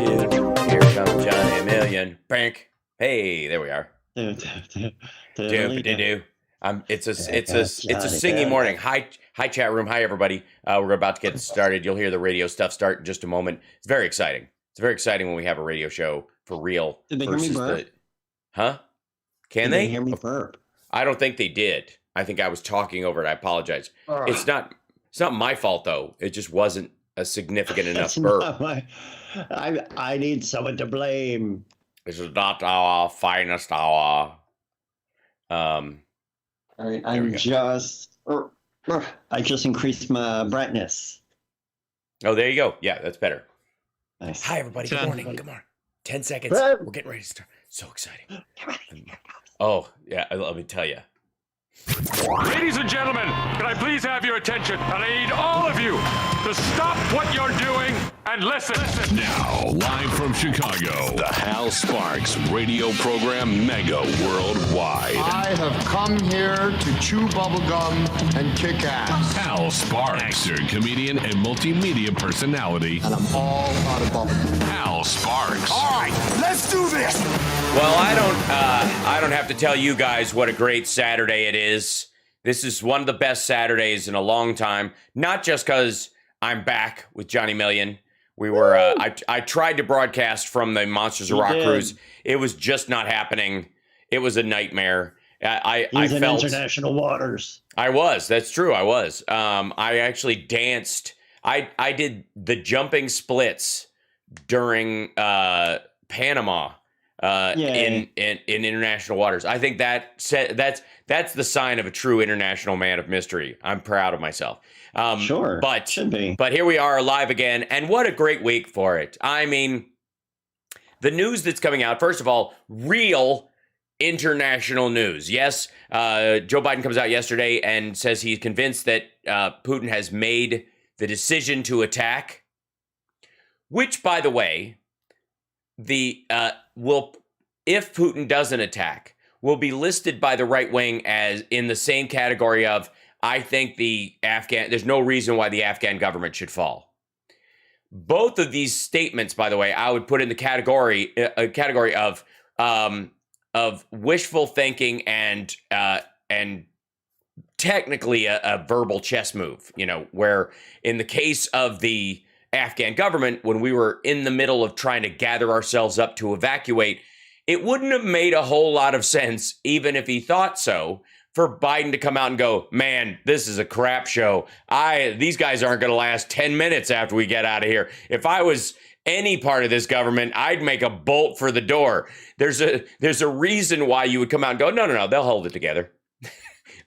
2. Here comes Johnny a Million. Bank. Hey, there we are. Do. It's a singy morning. Hi, chat room. Hi, everybody. We're about to get started. You'll hear the radio stuff start in just a moment. It's very exciting. It's very exciting when we have a radio show for real. Did they hear me burp? Huh? Did they hear me burp? I don't think they did. I think I was talking over it. I apologize. It's not my fault though. It just wasn't a significant enough burp. I need someone to blame. This is not our finest hour. All right, I just increased my brightness. Oh, there you go. Yeah, that's better. Nice. Hi, everybody. Good morning. Come on. 10 seconds. We're getting ready to start. So exciting. Oh, yeah. Let me tell you. Ladies and gentlemen, can I please have your attention? And I need all of you to stop what you're doing and listen. Now, live from Chicago, the Hal Sparks radio program Mega Worldwide. I have come here to chew bubblegum and kick ass. Hal Sparks, actor, comedian, and multimedia personality. And I'm all out of bubblegum. Hal Sparks. All right, let's do this. Well, I don't have to tell you guys what a great Saturday it is. This is one of the best Saturdays in a long time. Not just because I'm back with Johnny Million. We were. I tried to broadcast from the Monsters of Rock cruise. It was just not happening. It was a nightmare. I felt international waters. I was. That's true. I was. I actually danced. I did the jumping splits during Panama. In international waters. I think that's the sign of a true international man of mystery. I'm proud of myself. Sure, but should be. But here we are live again, and what a great week for it. I mean, the news that's coming out. First of all, real international news. Yes, Joe Biden comes out yesterday and says he's convinced that Putin has made the decision to attack. Which, by the way, if Putin doesn't attack, will be listed by the right wing as in the same category of, I think there's no reason why the Afghan government should fall. Both of these statements, by the way, I would put in the category of wishful thinking and technically a verbal chess move, where in the case of the Afghan government, when we were in the middle of trying to gather ourselves up to evacuate, it wouldn't have made a whole lot of sense, even if he thought so, for Biden to come out and go, man, this is a crap show. These guys aren't going to last 10 minutes after we get out of here. If I was any part of this government, I'd make a bolt for the door. There's a reason why you would come out and go, no, they'll hold it together.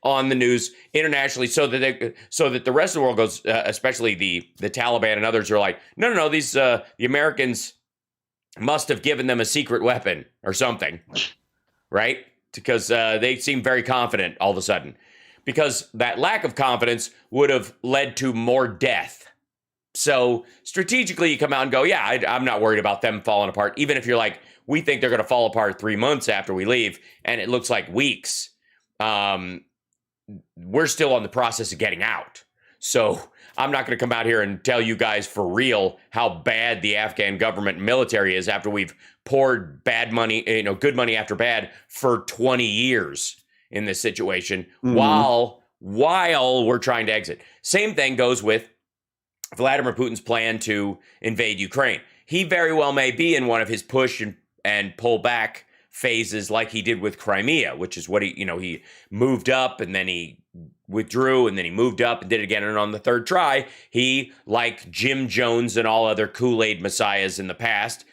On the news internationally, so that the rest of the world goes, especially the Taliban and others are like, no, these the Americans must have given them a secret weapon or something, right? Because they seem very confident all of a sudden, because that lack of confidence would have led to more death. So strategically, you come out and go, yeah, I'm not worried about them falling apart, even if you're like, we think they're going to fall apart 3 months after we leave, and it looks like weeks. We're still on the process of getting out. So I'm not going to come out here and tell you guys for real how bad the Afghan government and military is after we've poured bad money, good money after bad for 20 years in this situation while we're trying to exit. Same thing goes with Vladimir Putin's plan to invade Ukraine. He very well may be in one of his push and pull back phases like he did with Crimea, which is what he moved up and then he withdrew and then he moved up and did it again. And on the third try, he, like Jim Jones and all other Kool-Aid messiahs in the past,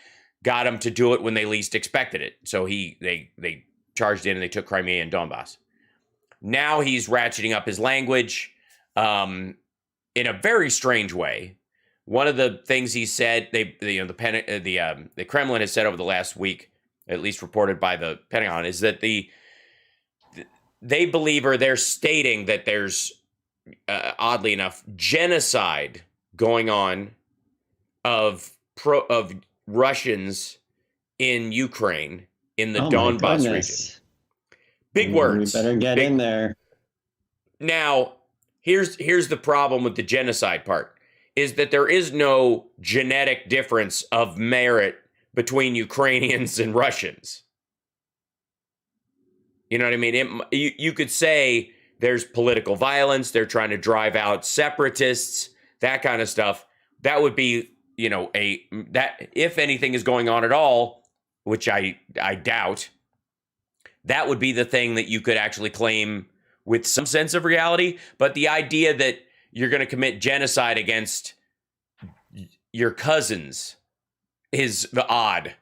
got him to do it when they least expected it. So they charged in and they took Crimea and Donbass. Now he's ratcheting up his language in a very strange way. One of the things he said, the Kremlin has said over the last week, at least reported by the Pentagon, is that they believe, or they're stating that there's, oddly enough, genocide going on of Russians in Ukraine in the Donbass region. Big words. We better get in there. Now, here's the problem with the genocide part. is that there is no genetic difference of merit between Ukrainians and Russians. You know what I mean? You could say there's political violence, they're trying to drive out separatists, that kind of stuff. That would be, that if anything is going on at all, which I doubt, that would be the thing that you could actually claim with some sense of reality. But the idea that you're going to commit genocide against your cousins is odd.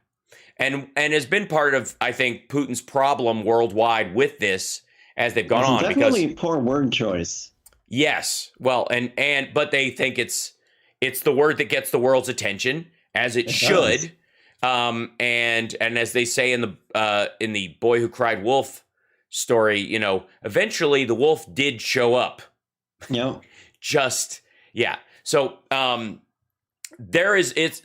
And has been part of, I think, Putin's problem worldwide with this as they've gone on. Definitely because poor word choice. Yes. Well, but they think it's the word that gets the world's attention, as it should. And as they say in the Boy Who Cried Wolf story, eventually the wolf did show up. Yeah. So it's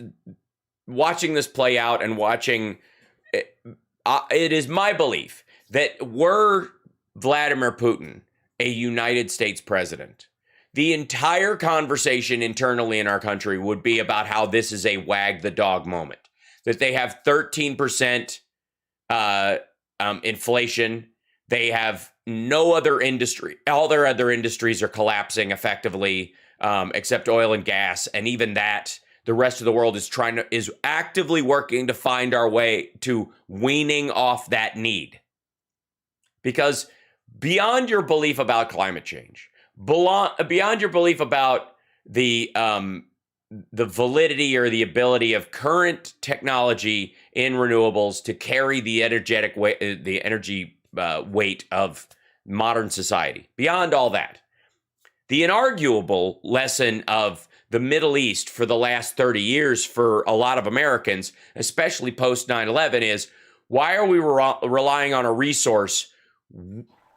watching this play out and watching it is my belief that were Vladimir Putin a United States president, the entire conversation internally in our country would be about how this is a wag the dog moment, that they have 13% inflation. They have no other industry. All their other industries are collapsing effectively, except oil and gas. And even that, the rest of the world is actively working to find our way to weaning off that need. Because beyond your belief about climate change, beyond your belief about the validity or the ability of current technology in renewables to carry the energy weight of modern society, beyond all that, the inarguable lesson of the Middle East for the last 30 years for a lot of Americans, especially post 9/11, is why are we relying on a resource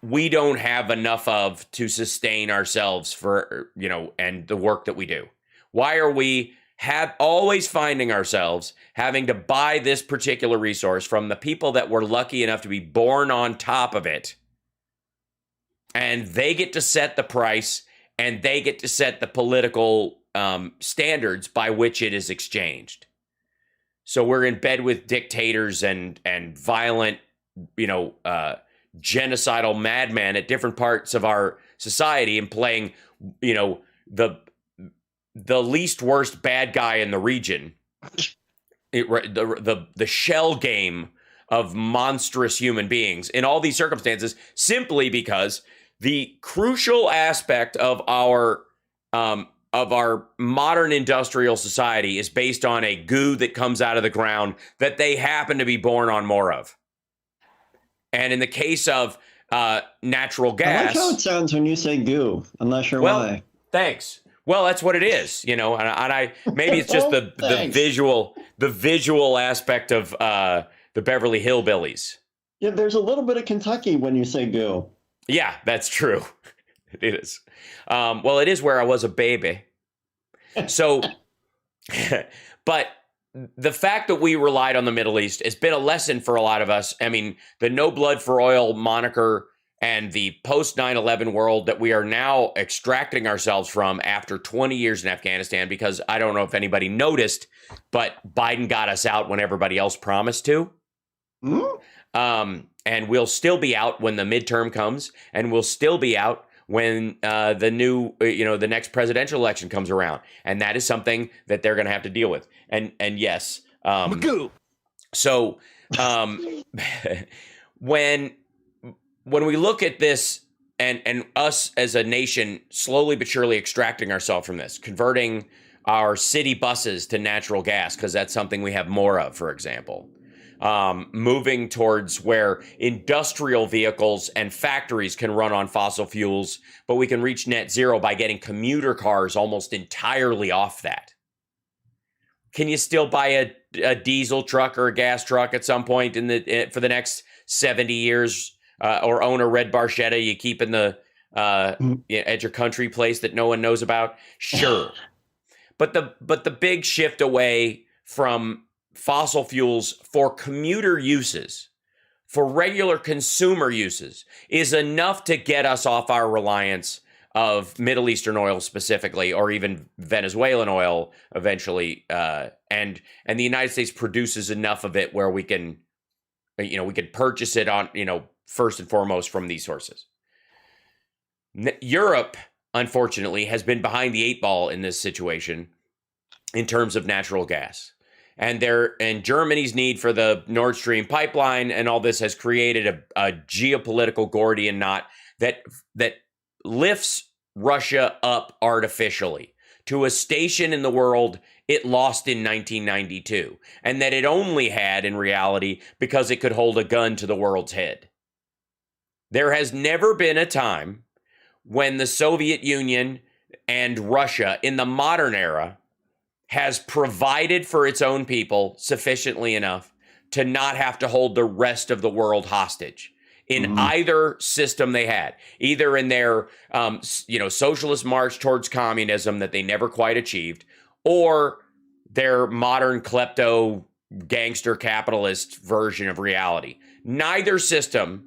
we don't have enough of to sustain ourselves for, and the work that we do? Why are we always finding ourselves having to buy this particular resource from the people that were lucky enough to be born on top of it? And they get to set the price, and they get to set the political standards by which it is exchanged. So we're in bed with dictators and violent, genocidal madmen at different parts of our society, and playing, the least worst bad guy in the region, the shell game of monstrous human beings in all these circumstances, simply because the crucial aspect of our modern industrial society is based on a goo that comes out of the ground that they happen to be born on more of. And in the case of natural gas, I like how it sounds when you say goo. I'm not sure why. Thanks. Well, that's what it is, and I maybe it's just the visual aspect of the Beverly Hillbillies. Yeah, there's a little bit of Kentucky when you say goo. Yeah, that's true. It is. Well, it is where I was a baby. So, but the fact that we relied on the Middle East has been a lesson for a lot of us. I mean, the no blood for oil moniker and the post 9/11 world that we are now extracting ourselves from after 20 years in Afghanistan, because I don't know if anybody noticed, but Biden got us out when everybody else promised to. And we'll still be out when the midterm comes, and we'll still be out when the next presidential election comes around. And that is something that they're going to have to deal with. And yes. So when we look at this and us as a nation slowly but surely extracting ourselves from this, converting our city buses to natural gas, because that's something we have more of, for example, moving towards where industrial vehicles and factories can run on fossil fuels, but we can reach net zero by getting commuter cars almost entirely off that. Can you still buy a diesel truck or a gas truck at some point for the next 70 years? Or own a red Barchetta you keep in the at your country place that no one knows about? Sure. But the big shift away from fossil fuels for commuter uses, for regular consumer uses, is enough to get us off our reliance of Middle Eastern oil specifically, or even Venezuelan oil eventually, and the United States produces enough of it where we can purchase it on, first and foremost from these sources. Europe, unfortunately, has been behind the 8 ball in this situation in terms of natural gas. And Germany's need for the Nord Stream pipeline and all this has created a geopolitical Gordian knot that lifts Russia up artificially to a station in the world it lost in 1992, and that it only had in reality because it could hold a gun to the world's head. There has never been a time when the Soviet Union and Russia in the modern era has provided for its own people sufficiently enough to not have to hold the rest of the world hostage in either system they had, either in their socialist march towards communism that they never quite achieved, or their modern klepto gangster capitalist version of reality. Neither system,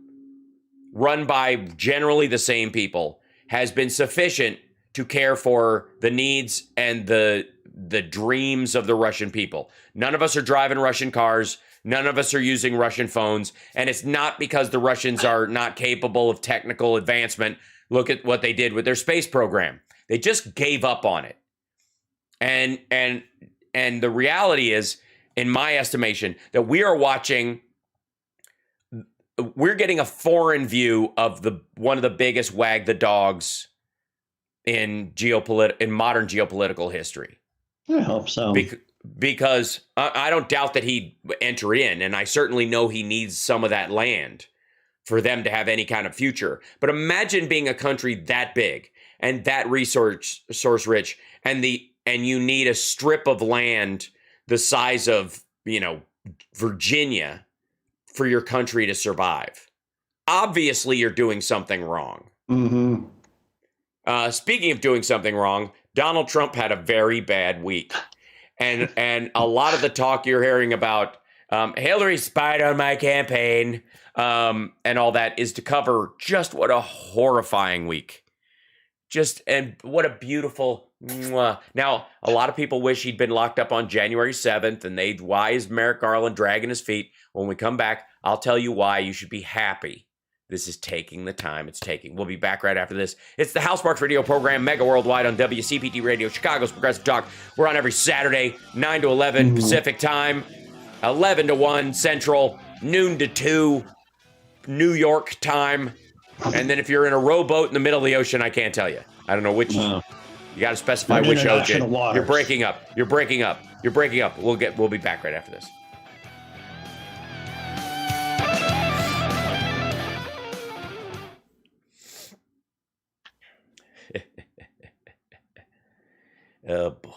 run by generally the same people, has been sufficient to care for the needs and the dreams of the Russian people. None of us are driving Russian cars. None of us are using Russian phones. And it's not because the Russians are not capable of technical advancement. Look at what they did with their space program. They just gave up on it. And the reality is, in my estimation, that we're getting a foreign view of one of the biggest wag the dogs in modern geopolitical history. I hope so. Because I don't doubt that he'd enter in, and I certainly know he needs some of that land for them to have any kind of future. But imagine being a country that big and that resource rich, and you need a strip of land the size of, Virginia for your country to survive. Obviously, you're doing something wrong. Speaking of doing something wrong, Donald Trump had a very bad week. And a lot of the talk you're hearing about Hillary spied on my campaign and all that is to cover just what a horrifying week. And what a beautiful mwah. Now, a lot of people wish he'd been locked up on January 7th, and why is Merrick Garland dragging his feet? When we come back, I'll tell you why you should be happy. This is taking the time it's taking. We'll be back right after this. It's the Hal Sparks radio program, Mega Worldwide on WCPT Radio, Chicago's Progressive Talk. We're on every Saturday, 9 to 11 Pacific time, 11 to 1 Central, noon to 2 New York time. And then if you're in a rowboat in the middle of the ocean, I can't tell you. I don't know which. You got to specify which ocean. You're breaking up. You're breaking up. You're breaking up. We'll be back right after this. Oh boy.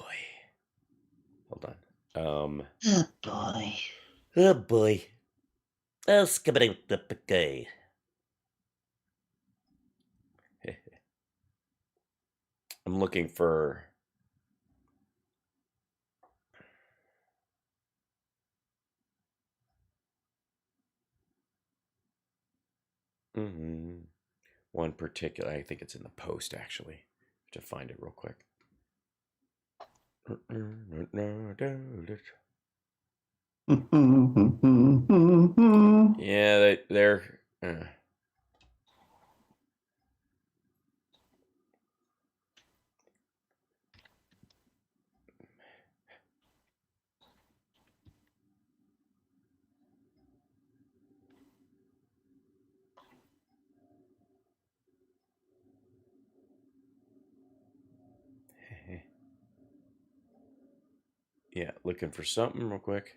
Hold on. Oh boy. Oh boy. Oh, skibbity the gay. I'm looking for. One particular. I think it's in the post actually. To find it real quick. Yeah, they're. Yeah, looking for something real quick.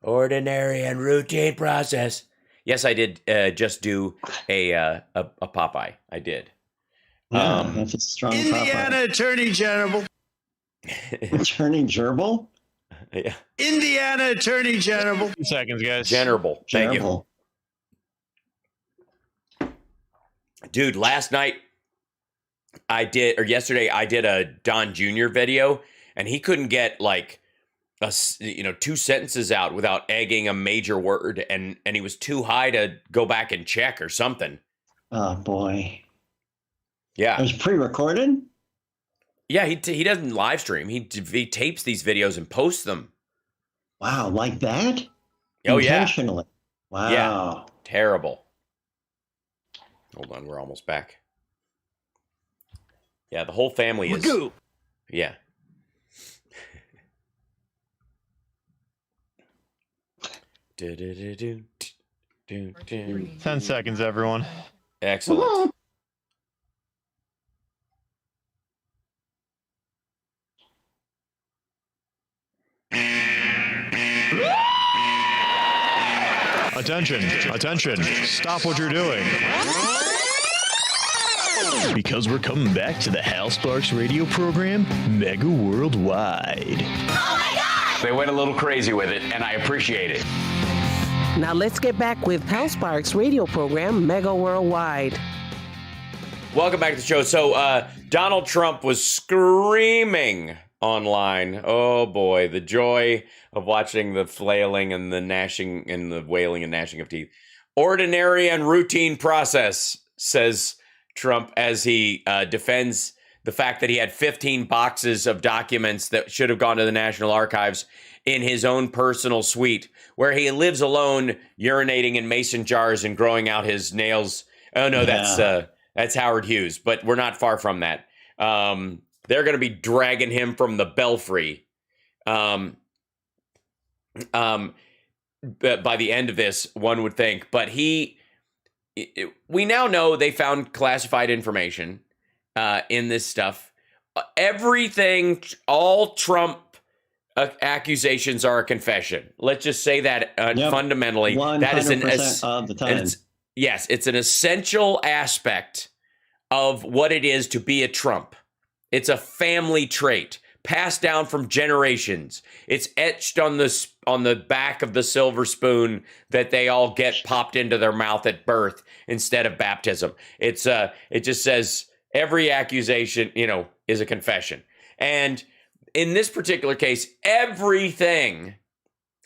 Ordinary and routine process. Yes, I did just do a Popeye. I did. Yeah, that's a strong Indiana Popeye. Attorney General. Attorney Gerbil? Yeah. Indiana Attorney General. 2 seconds, guys. General. Thank you. Gerbil. Dude, yesterday I did a Don Jr. video, and he couldn't get like two sentences out without egging a major word, and he was too high to go back and check or something. Oh boy. Yeah. It was pre-recorded? Yeah, he doesn't live stream. He tapes these videos and posts them. Wow, like that? Oh, yeah. Intentionally. Wow. Yeah. Terrible. Hold on, we're almost back. Yeah, the whole family is. Yeah. 10 seconds, everyone. Excellent. Attention. Stop what you're doing. Because we're coming back to the Hal Sparks radio program, Mega Worldwide. Oh my God! They went a little crazy with it, and I appreciate it. Now let's get back with Hal Sparks radio program, Mega Worldwide. Welcome back to the show. So, Donald Trump was screaming online. Oh boy, the joy of watching the flailing and the gnashing and the wailing and gnashing of teeth. Ordinary and routine process, says Trump as he defends the fact that he had 15 boxes of documents that should have gone to the National Archives in his own personal suite, where he lives alone, urinating in mason jars and growing out his nails. Oh no, that's Howard Hughes, but we're not far from that. They're going to be dragging him from the belfry by the end of this, one would think. But we now know they found classified information in this stuff. Everything, all Trump accusations are a confession. Let's just say that fundamentally. 100% that is of the time. It's an essential aspect of what it is to be a Trump. It's a family trait passed down from generations. It's etched on the back of the silver spoon that they all get popped into their mouth at birth instead of baptism. It just says every accusation, is a confession. And in this particular case, everything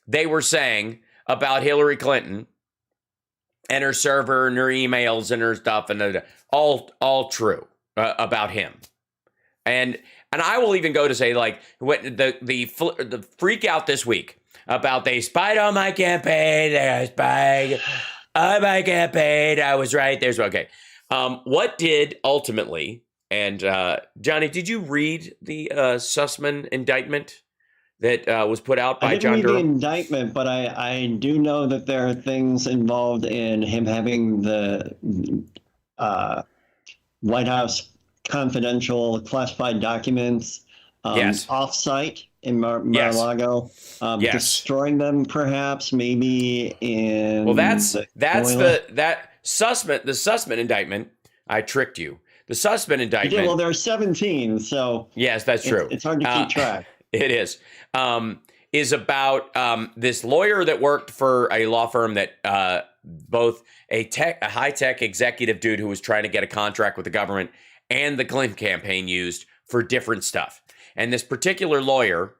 they were saying about Hillary Clinton and her server and her emails and her stuff and all true about him. And I will even go to say, like, what the freak out this week about they spied on my campaign, they spied on my campaign, I was right, there's okay. What did ultimately, and Johnny, did you read the Sussman indictment that was put out by John Durham? I didn't read the indictment, but I do know that there are things involved in him having the White House confidential classified documents off-site in Mar-a-Lago, destroying them perhaps, maybe in. Well, that's the Sussman indictment. I tricked you. The Sussman indictment. Well, there are 17, so yes, that's true. It's hard to keep track. It is. Is about this lawyer that worked for a law firm that both a high-tech executive dude who was trying to get a contract with the government and the Clinton campaign used for different stuff. And this particular lawyer,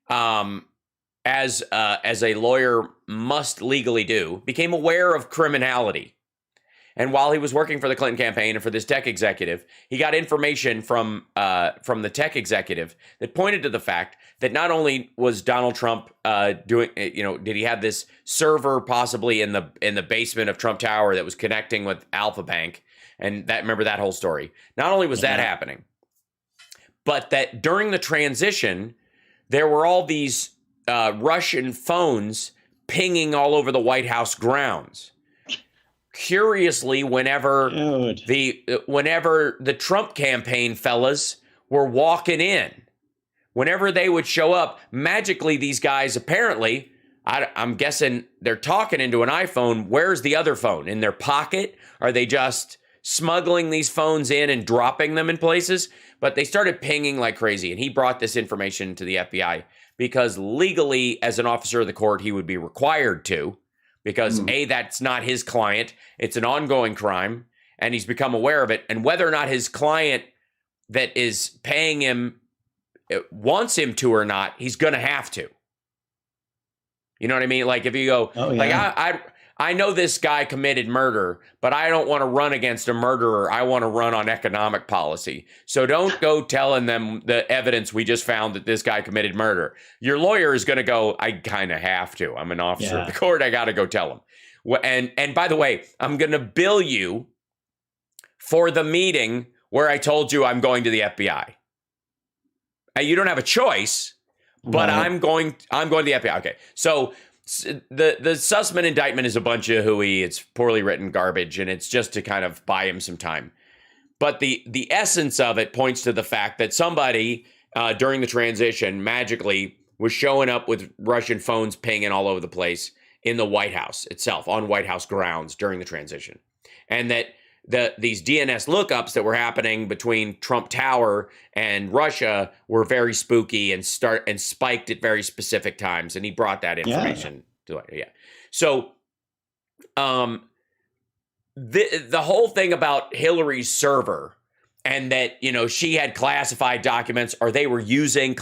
as a lawyer must legally do, became aware of criminality. And while he was working for the Clinton campaign and for this tech executive, he got information from the tech executive that pointed to the fact that not only was Donald Trump did he have this server possibly in the basement of Trump Tower that was connecting with Alpha Bank, and remember that whole story. Not only was that happening, but that during the transition, there were all these Russian phones pinging all over the White House grounds. Curiously, whenever the Trump campaign fellas were walking in, whenever they would show up, magically these guys apparently, I'm guessing they're talking into an iPhone. Where's the other phone? In their pocket? Are they just smuggling these phones in and dropping them in places? But they started pinging like crazy, and he brought this information to the FBI because legally, as an officer of the court, he would be required to. Because A, that's not his client. It's an ongoing crime, and he's become aware of it. And whether or not his client that is paying him wants him to or not, he's going to have to. You know what I mean? Like if you go, I know this guy committed murder, but I don't want to run against a murderer. I want to run on economic policy. So don't go telling them the evidence we just found that this guy committed murder. Your lawyer is going to go, I kind of have to. I'm an officer of the court. I got to go tell him. And by the way, I'm going to bill you for the meeting where I told you I'm going to the FBI. You don't have a choice, but I'm going to the FBI. Okay. So the Sussman indictment is a bunch of hooey. It's poorly written garbage, and it's just to kind of buy him some time. But the essence of it points to the fact that somebody during the transition magically was showing up with Russian phones pinging all over the place in the White House itself, on White House grounds during the transition. And that these DNS lookups that were happening between Trump Tower and Russia were very spooky and spiked at very specific times. And he brought that information to it. Yeah. So the whole thing about Hillary's server and that, she had classified documents, or they were using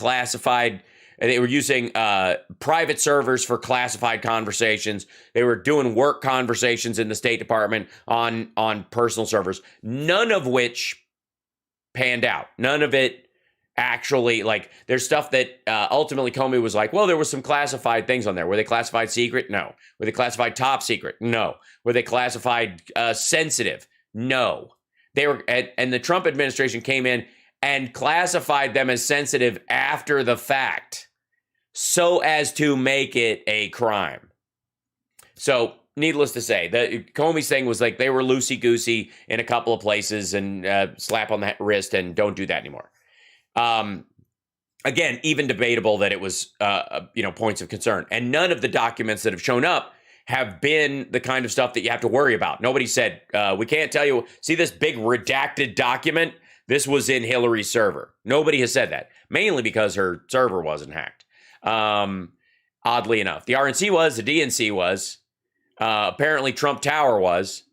private servers for classified conversations. They were doing work conversations in the State Department on personal servers, none of which panned out. None of it actually, there's stuff that ultimately Comey was like, well, there was some classified things on there. Were they classified secret? No. Were they classified top secret? No. Were they classified sensitive? No. They were, and the Trump administration came in and classified them as sensitive after the fact, so as to make it a crime. So, needless to say, the Comey's thing was like they were loosey-goosey in a couple of places and slap on the wrist and don't do that anymore. Again, even debatable that it was, points of concern. And none of the documents that have shown up have been the kind of stuff that you have to worry about. Nobody said, we can't tell you, see this big redacted document? This was in Hillary's server. Nobody has said that, mainly because her server wasn't hacked. Oddly enough, the RNC was, the DNC was, apparently Trump Tower was.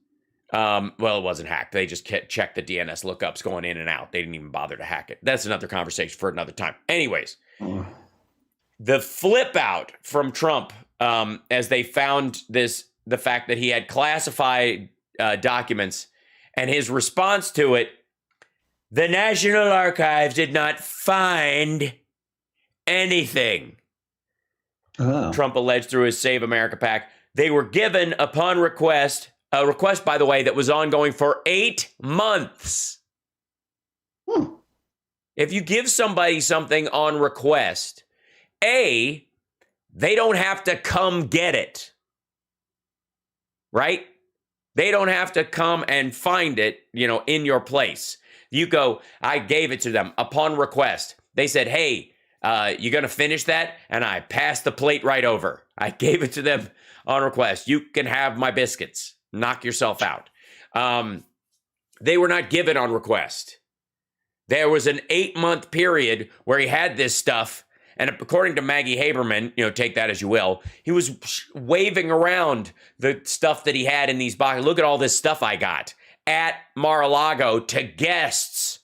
Well, it wasn't hacked. They just checked the DNS lookups going in and out. They didn't even bother to hack it. That's another conversation for another time. Anyways, the flip out from Trump, as they found the fact that he had classified documents, and his response to it, the National Archives did not find anything. Oh. Trump alleged through his Save America PAC. They were given upon request, a request, by the way, that was ongoing for 8 months. If you give somebody something on request, they don't have to come get it. Right? They don't have to come and find it, in your place. You go, I gave it to them upon request. They said, hey, you going to finish that? And I passed the plate right over. I gave it to them on request. You can have my biscuits. Knock yourself out. They were not given on request. There was an 8-month period where he had this stuff. And according to Maggie Haberman, take that as you will, he was waving around the stuff that he had in these boxes. Look at all this stuff I got at Mar-a-Lago to guests,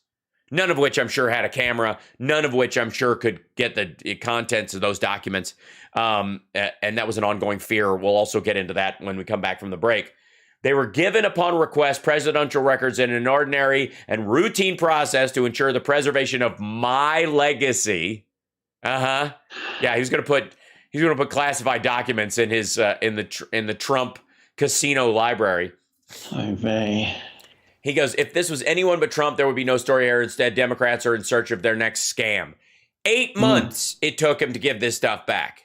none of which I'm sure had a camera, none of which I'm sure could get the contents of those documents. And that was an ongoing fear. We'll also get into that when we come back from the break. They were given upon request presidential records in an ordinary and routine process to ensure the preservation of my legacy. Yeah, he's gonna put classified documents in his in the Trump casino library. He goes, if this was anyone but Trump, there would be no story here. Instead, Democrats are in search of their next scam. 8 months it took him to give this stuff back.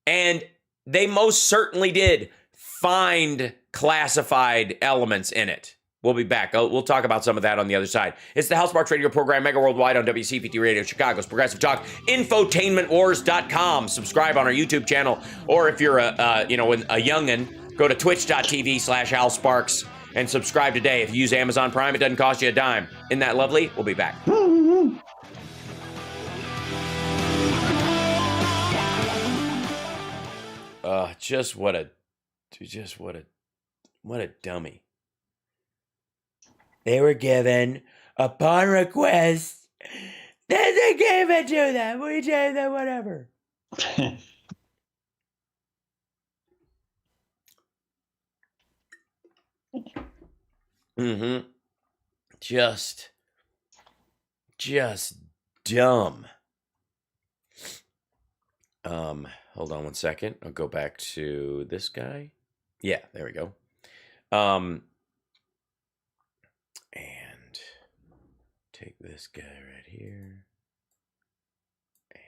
And they most certainly did find classified elements in it. We'll be back. We'll talk about some of that on the other side. It's the House Sparks radio program, Mega Worldwide on WCPT Radio, Chicago's Progressive Talk, infotainmentwars.com. Subscribe on our YouTube channel, or if you're a youngin', go to twitch.tv/Hal Sparks and subscribe today. If you use Amazon Prime, it doesn't cost you a dime. Isn't that lovely? We'll be back. What a dummy. They were given upon request. Then they gave it to them. We gave them whatever. Mm-hmm. Just dumb. Hold on one second. I'll go back to this guy. Yeah, there we go. And take this guy right here. And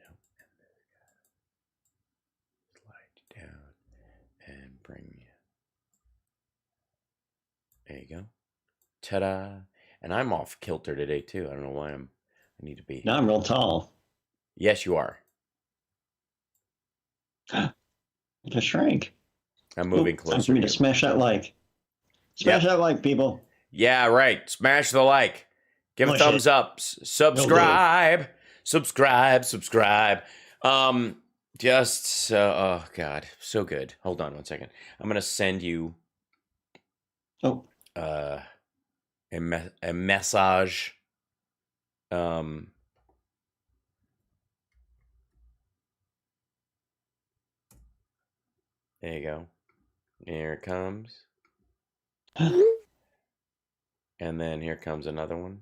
nope, and this guy. Slide you down and bring you. There you go. Ta-da. And I'm off kilter today too. I don't know why I need to be. No, I'm real tall. Yes, you are. Just shrank. I'm moving Time closer. for me to here. smash that like. Smash that like, people. Yeah, right. Smash the like. Give a Push thumbs it. up. Subscribe. Subscribe. Just oh god, so good. Hold on one second. I'm gonna send you Oh, a message. There you go. Here it comes. And then here comes another one.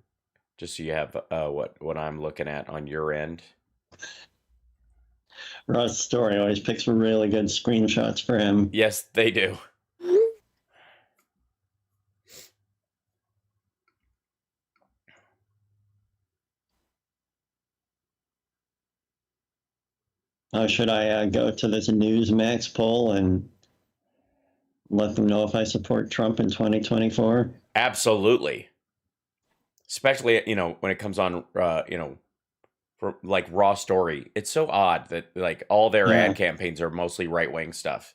Just so you have what I'm looking at on your end. Rod's story always picks really good screenshots for him. Yes, they do. Oh, should I go to this Newsmax poll and let them know if I support Trump in 2024? Absolutely. Especially, when it comes on, for like Raw Story. It's so odd that like all their ad campaigns are mostly right-wing stuff.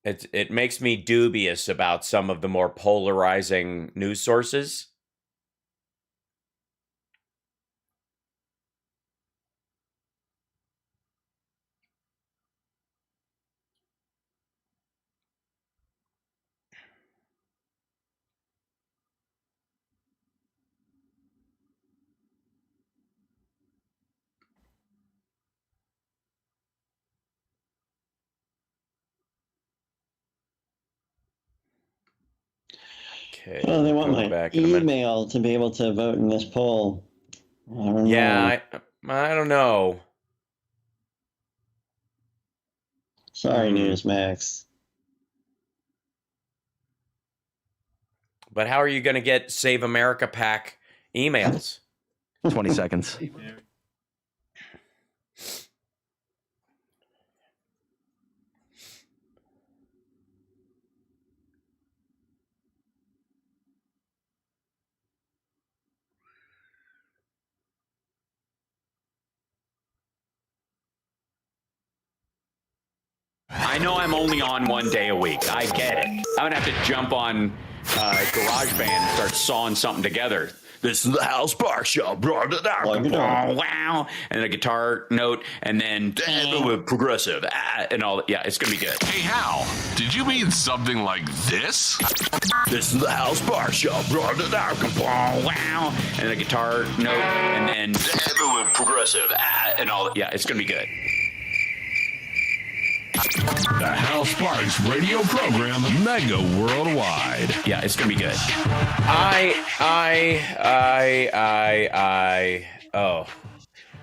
It makes me dubious about some of the more polarizing news sources. Okay. Well, they want go my back in a minute. email to be able to vote in this poll. I don't know. Yeah, I don't know. Sorry, Newsmax. But how are you going to get Save America PAC emails? 20 seconds. I know I'm only on one day a week. I get it. I'm going to have to jump on GarageBand and start sawing something together. This is the Hal Sparks Show. Wow. And a guitar note, and then progressive, and all that. Yeah, it's going to be good. Hey, Hal, did you mean something like this? This is the Hal Sparks Show. Wow. And a guitar note, and then progressive, and all that. Yeah, it's going to be good. The Hal Sparks radio program, Mega Worldwide. Yeah, it's going to be good.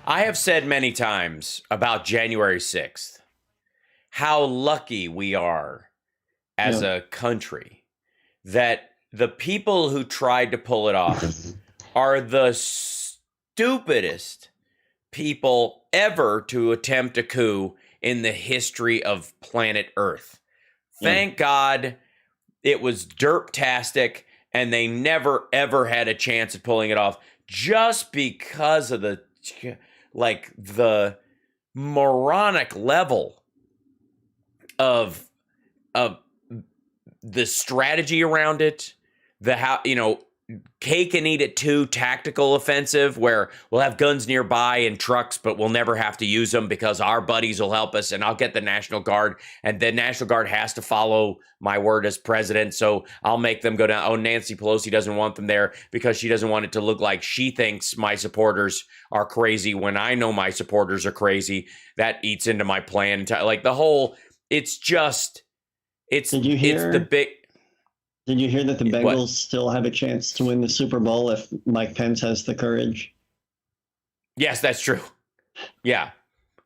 I have said many times about January 6th how lucky we are as a country that the people who tried to pull it off are the stupidest people ever to attempt a coup in the history of planet Earth. Thank God it was derptastic and they never ever had a chance at pulling it off just because of the moronic level of the strategy around it, cake and eat it too tactical offensive where we'll have guns nearby and trucks, but we'll never have to use them because our buddies will help us and I'll get the National Guard and the National Guard has to follow my word as president. So I'll make them go down. Oh, Nancy Pelosi doesn't want them there because she doesn't want it to look like she thinks my supporters are crazy when I know my supporters are crazy. That eats into my plan. Like the whole, it's just, Did you hear? It's the big. Did you hear that the Bengals still have a chance to win the Super Bowl if Mike Pence has the courage? Yes, that's true. Yeah,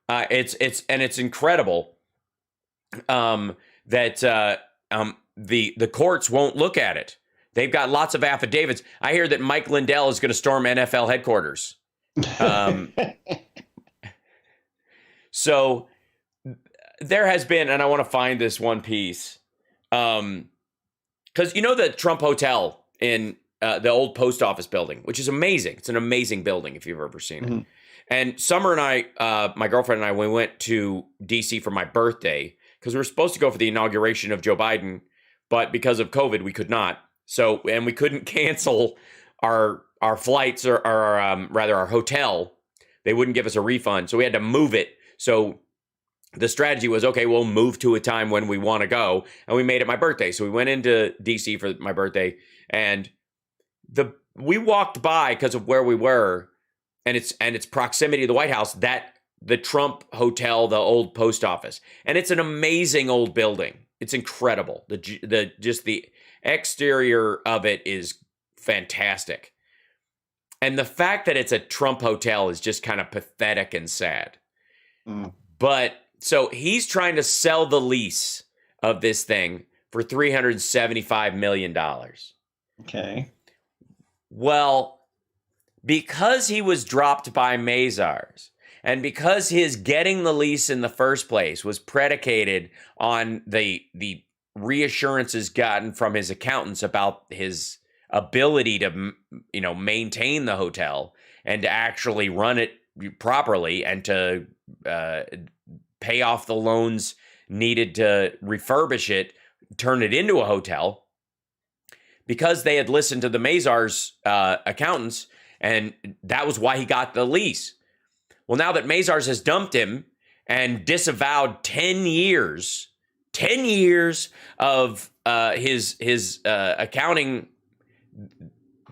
it's incredible that the courts won't look at it. They've got lots of affidavits. I hear that Mike Lindell is going to storm NFL headquarters. So there has been, and I want to find this one piece, because you know the Trump Hotel in the old post office building, which is amazing. It's an amazing building if you've ever seen it. And Summer and I, my girlfriend and I, we went to D.C. for my birthday because we were supposed to go for the inauguration of Joe Biden, but because of COVID, we could not. So, and we couldn't cancel our flights or rather our hotel. They wouldn't give us a refund, so we had to move it. So the strategy was, okay, we'll move to a time when we want to go, and we made it my birthday. So we went into D.C. for my birthday, and we walked by because of where we were, and its proximity to the White House, that the Trump Hotel, the old post office, and it's an amazing old building. It's incredible. The exterior of it is fantastic, and the fact that it's a Trump hotel is just kind of pathetic and sad. But so he's trying to sell the lease of this thing for $375 million. Okay. Well, because he was dropped by Mazars, and because his getting the lease in the first place was predicated on the reassurances gotten from his accountants about his ability to, maintain the hotel and to actually run it properly and to pay off the loans needed to refurbish it, turn it into a hotel, because they had listened to the Mazars accountants, and that was why he got the lease. Well, now that Mazars has dumped him and disavowed 10 years of his accounting,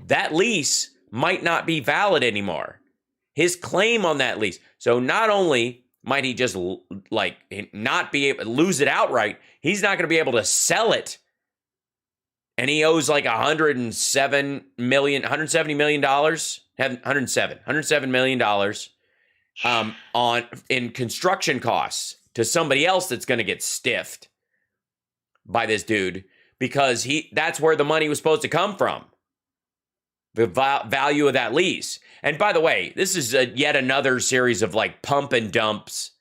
that lease might not be valid anymore. His claim on that lease. So not only might he just not be able to lose it outright, he's not going to be able to sell it. And he owes like $170 million, in construction costs to somebody else that's going to get stiffed by this dude, because that's where the money was supposed to come from. The value of that lease. And by the way, this is yet another series of pump and dumps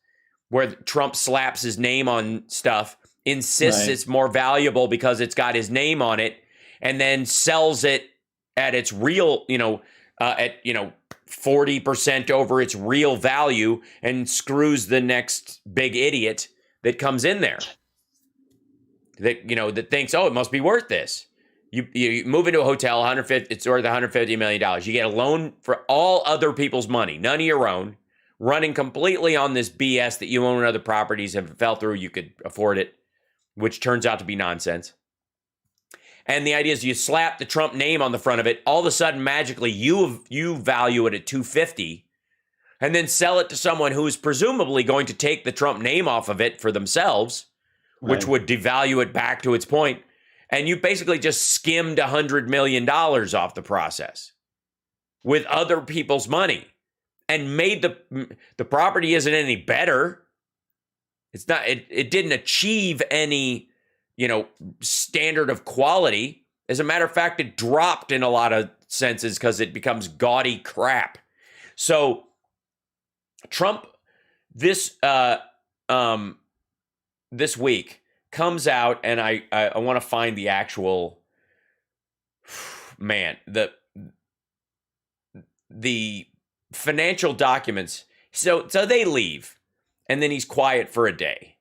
where Trump slaps his name on stuff, insists it's more valuable because it's got his name on it, and then sells it at its real, 40% over its real value, and screws the next big idiot that comes in there that thinks, oh, it must be worth this. You move into a hotel, it's worth $150 million. You get a loan for all other people's money, none of your own, running completely on this BS that you own other properties. If it fell through, you could afford it, which turns out to be nonsense. And the idea is you slap the Trump name on the front of it, all of a sudden, magically, you value it at $250, and then sell it to someone who is presumably going to take the Trump name off of it for themselves, which would devalue it back to its point. And you basically just skimmed $100 million off the process with other people's money, and made the property isn't any better. It's not. It didn't achieve any, standard of quality. As a matter of fact, it dropped in a lot of senses because it becomes gaudy crap. So Trump this week comes out, and I want to find the actual the financial documents. So they leave, and then he's quiet for a day.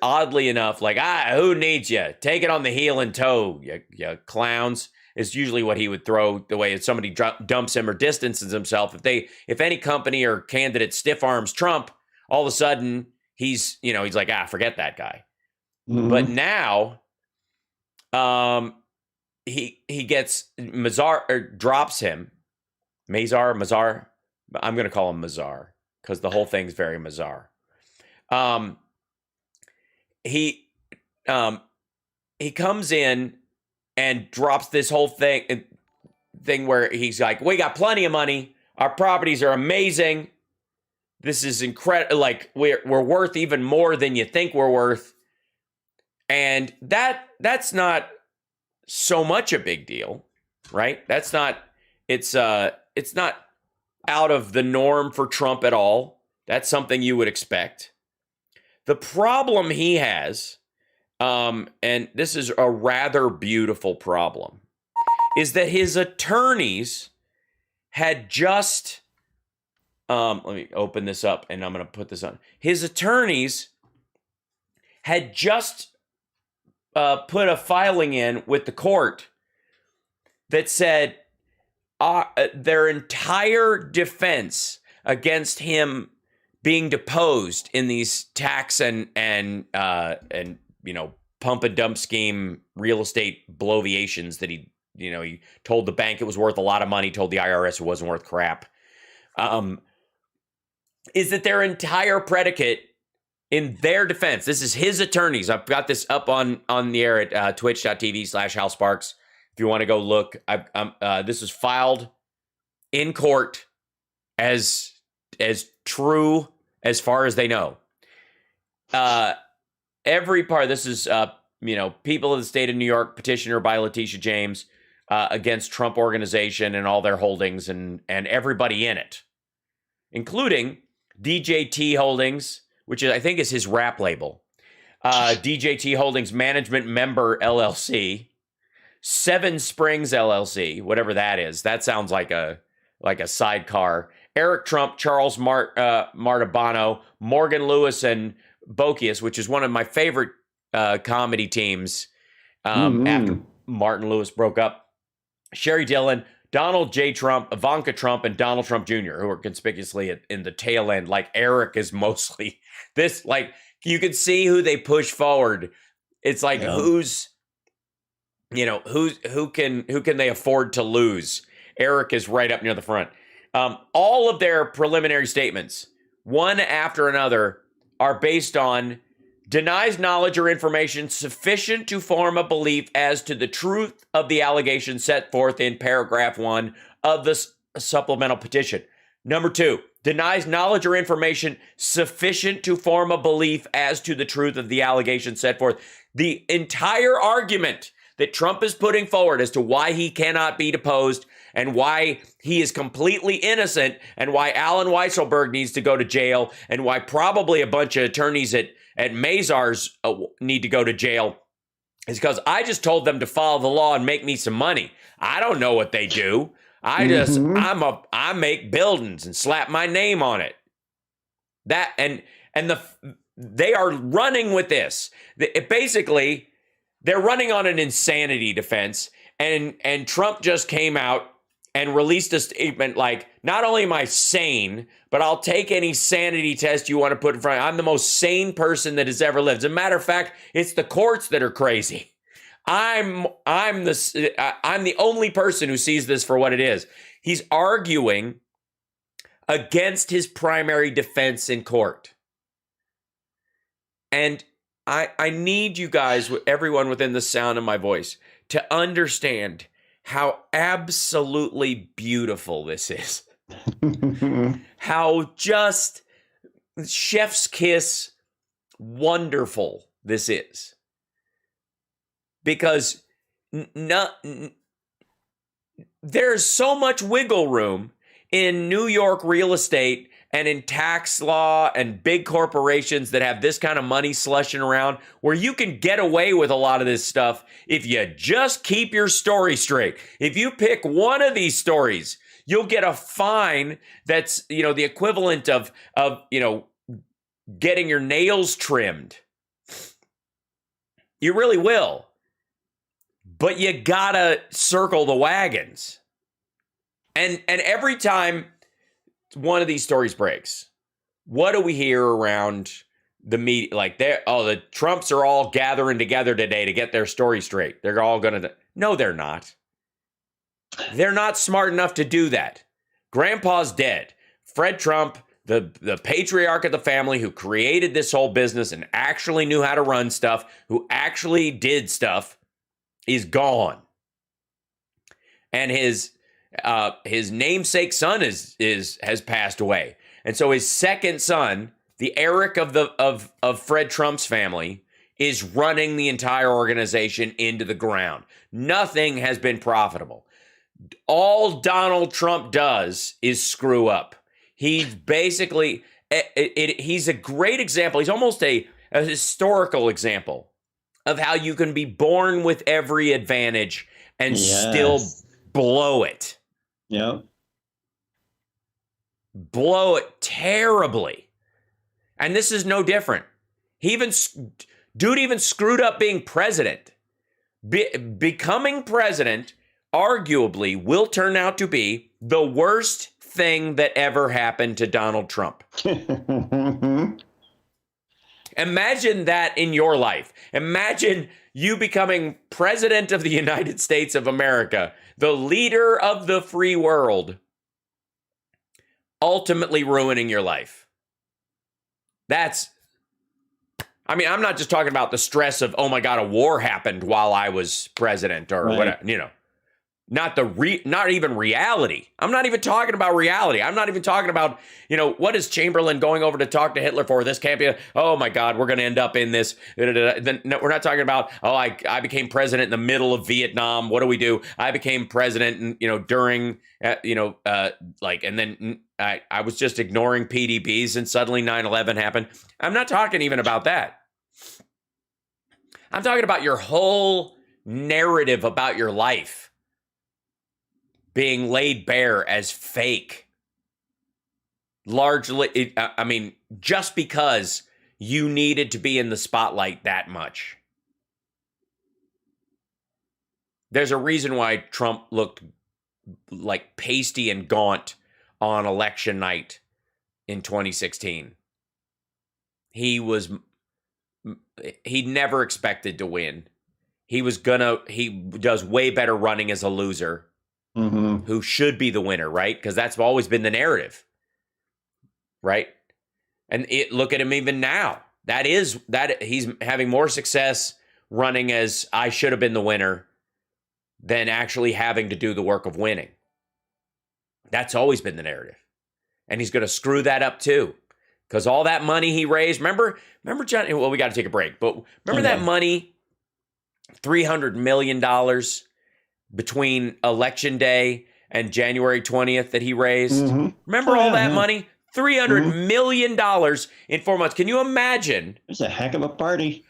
Oddly enough, who needs you? Take it on the heel and toe, you clowns. Is usually what he would throw the way if somebody dumps him or distances himself. If any company or candidate stiff arms Trump, all of a sudden he's like, forget that guy. Mm-hmm. But now, he gets drops him. Mazar. I'm going to call him Mazar because the whole thing's very Mazar. He comes in and drops this whole thing where he's like, we got plenty of money. Our properties are amazing. This is incredible. Like we're worth even more than you think we're worth. And that's not so much a big deal, right? It's not out of the norm for Trump at all. That's something you would expect. The problem he has, and this is a rather beautiful problem, is that his attorneys had just, let me open this up and I'm going to put this on. His attorneys had just put a filing in with the court that said their entire defense against him being deposed in these tax and pump and dump scheme real estate bloviations that he told the bank it was worth a lot of money, told the IRS it wasn't worth crap, is that their entire predicate in their defense, this is his attorneys. I've got this up on the air at twitch.tv/HalSparks. If you want to go look, this was filed in court as true as far as they know. Every part, this is, people of the state of New York, petitioner by Letitia James against Trump Organization and all their holdings and everybody in it, including DJT Holdings, which I think is his rap label, DJT Holdings Management Member LLC, Seven Springs LLC, whatever that is. That sounds like a sidecar. Eric Trump, Charles Martabano, Morgan Lewis, and Bokius, which is one of my favorite comedy teams after Martin Lewis broke up. Sherry Dillon, Donald J. Trump, Ivanka Trump, and Donald Trump Jr., who are conspicuously in the tail end. Like Eric is mostly this, like you can see who they push forward. It's like who can they afford to lose? Eric is right up near the front. All of their preliminary statements, one after another, are based on denies knowledge or information sufficient to form a belief as to the truth of the allegation set forth in paragraph 1 of the supplemental petition. Number 2, denies knowledge or information sufficient to form a belief as to the truth of the allegation set forth. The entire argument that Trump is putting forward as to why he cannot be deposed and why he is completely innocent and why Alan Weisselberg needs to go to jail and why probably a bunch of attorneys at Mazars need to go to jail is because I just told them to follow the law and make me some money. I don't know what they do. I make buildings and slap my name on it. That they are running with this. Basically, they're running on an insanity defense, and Trump just came out and released a statement like, not only am I sane, but I'll take any sanity test you want to put in front of me. I'm the most sane person that has ever lived. As a matter of fact, it's the courts that are crazy. I'm the only person who sees this for what it is. He's arguing against his primary defense in court. And I need you guys, everyone within the sound of my voice, to understand how absolutely beautiful this is. How just chef's kiss wonderful this is. Because there's so much wiggle room in New York real estate and in tax law and big corporations that have this kind of money slushing around where you can get away with a lot of this stuff if you just keep your story straight. If you pick one of these stories, you'll get a fine that's, the equivalent of getting your nails trimmed. You really will. But you gotta circle the wagons. And every time one of these stories breaks, what do we hear around the media? Like, the Trumps are all gathering together today to get their story straight. They're all gonna... No, they're not. They're not smart enough to do that. Grandpa's dead. Fred Trump, the patriarch of the family who created this whole business and actually knew how to run stuff, who actually did stuff, is gone. and his namesake son has passed away, and so his second son, the Eric of Fred Trump's family, is running the entire organization into the ground. Nothing has been profitable. All Donald Trump does is screw up. He's basically he's a great example. He's almost a historical example of how you can be born with every advantage and still blow it. Yep. Blow it terribly. And this is no different. Dude even screwed up being president. Becoming president arguably will turn out to be the worst thing that ever happened to Donald Trump. Imagine that in your life. Imagine you becoming president of the United States of America, the leader of the free world, ultimately ruining your life. I'm not just talking about the stress of, oh my God, a war happened while I was president or whatever, not even reality. I'm not even talking about reality. I'm not even talking about, what is Chamberlain going over to talk to Hitler for? This can't be, oh my God, we're going to end up in this. Then we're not talking about, I became president in the middle of Vietnam. What do we do? I became president, during, and then I was just ignoring PDBs and suddenly 9/11 happened. I'm not talking even about that. I'm talking about your whole narrative about your life being laid bare as fake. Largely, just because you needed to be in the spotlight that much. There's a reason why Trump looked like pasty and gaunt on election night in 2016. He never expected to win. He does way better running as a loser, who should be the winner, right? Because that's always been the narrative, right? And look at him even now. That he's having more success running as I should have been the winner than actually having to do the work of winning. That's always been the narrative. And he's going to screw that up too. Because all that money he raised, remember, John, well, we got to take a break, but remember that money, $300 million between Election Day and January 20th that he raised? Remember all that money? $300 million in 4 months. Can you imagine? It's a heck of a party.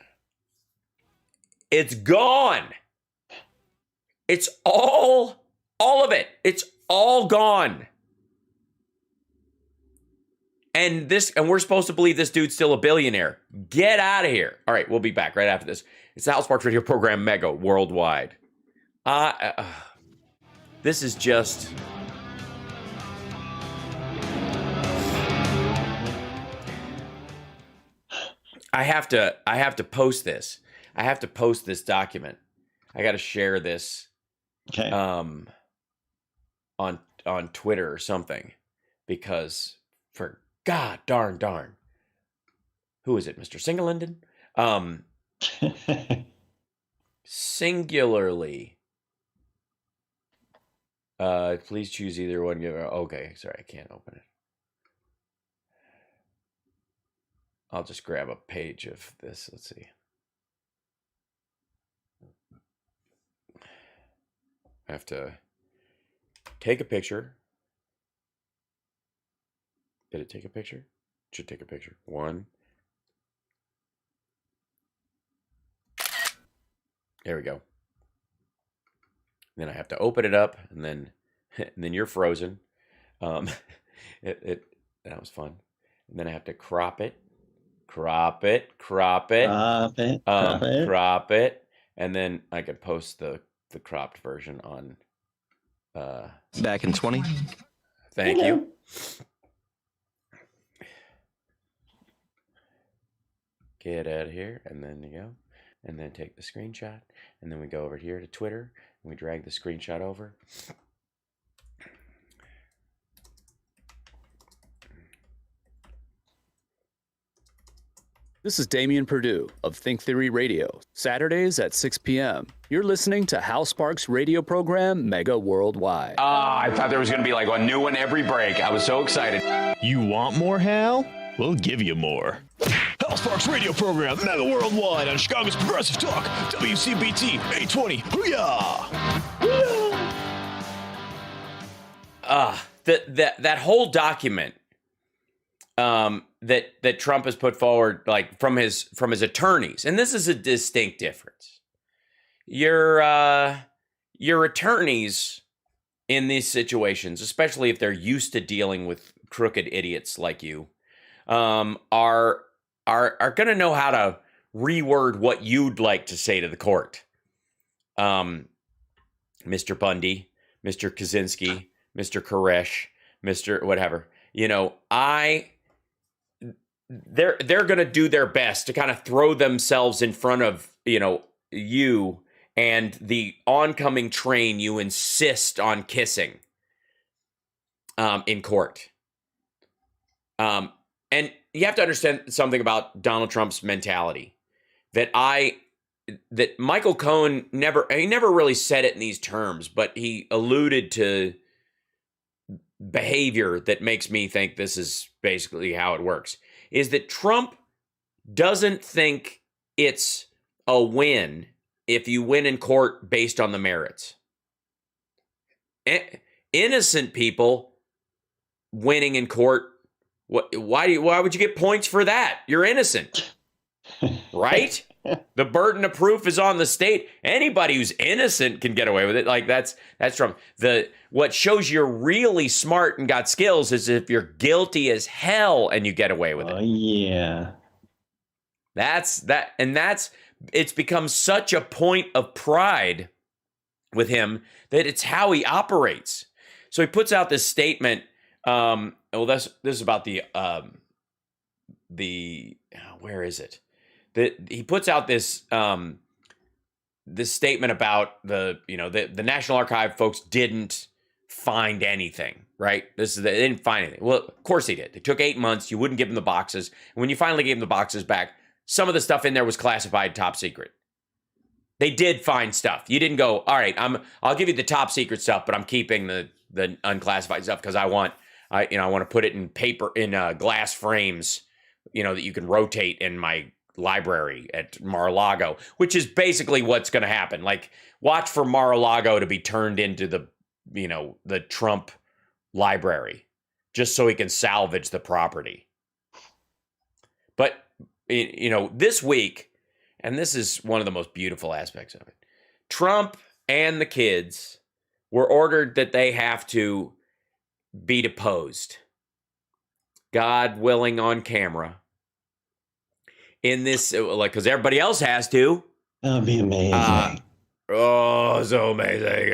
It's gone. It's all of it. It's all gone. And we're supposed to believe this dude's still a billionaire. Get out of here. All right, we'll be back right after this. It's the Hal Sparks radio program, Mega Worldwide. This is just... I have to post this. I have to post this document. I got to share this on Twitter or something, because for God darn. Who is it, Mr. Singlenden? Singularly. Please choose either one. Okay, sorry, I can't open it. I'll just grab a page of this. Let's see. I have to take a picture. Did it take a picture? It should take a picture. One. There we go. Then I have to open it up, and then you're frozen. That was fun. And then I have to crop it, and then I could post the cropped version on. Back in 20. Thank you. Get out of here, and then you go, and then take the screenshot, and then we go over here to Twitter, and we drag the screenshot over. This is Damian Perdue of Think Theory Radio, Saturdays at 6 p.m. You're listening to Hal Sparks' radio program, Mega Worldwide. I thought there was going to be like a new one every break. I was so excited. You want more, Hal? We'll give you more. Hal Sparks' radio program, Mega Worldwide on Chicago's Progressive Talk, WCPT 820. Hoo-yah! That whole document that Trump has put forward, like from his attorneys, and this is a distinct difference. Your attorneys in these situations, especially if they're used to dealing with crooked idiots like you, are going to know how to reword what you'd like to say to the court. Mr. Bundy, Mr. Kaczynski, Mr. Koresh, Mr. whatever. They're going to do their best to kind of throw themselves in front of, you and the oncoming train you insist on kissing in court. And you have to understand something about Donald Trump's mentality that Michael Cohen never really said it in these terms, but he alluded to behavior that makes me think this is basically how it works, is that Trump doesn't think it's a win if you win in court based on the merits. Innocent people winning in court, why would you get points for that? You're innocent, right? The burden of proof is on the state. Anybody who's innocent can get away with it. Like that's Trump. What shows you're really smart and got skills is if you're guilty as hell and you get away with it. Oh yeah. It's become such a point of pride with him that it's how he operates. So he puts out this statement. This is about where is it? He puts out this statement about the National Archive folks didn't find anything, right? They didn't find anything. Well, of course they did. It took 8 months. You wouldn't give them the boxes. And when you finally gave them the boxes back, some of the stuff in there was classified top secret. They did find stuff. You didn't go, all right, I'll give you the top secret stuff, but I'm keeping the unclassified stuff because I want to put it in paper, in glass frames, that you can rotate in my library at Mar-a-Lago, which is basically what's going to happen. Like, watch for Mar-a-Lago to be turned into the Trump library, just so he can salvage the property. But, this week, and this is one of the most beautiful aspects of it, Trump and the kids were ordered that they have to be deposed, God willing, on camera. In this, because everybody else has to. That'd be amazing. So amazing.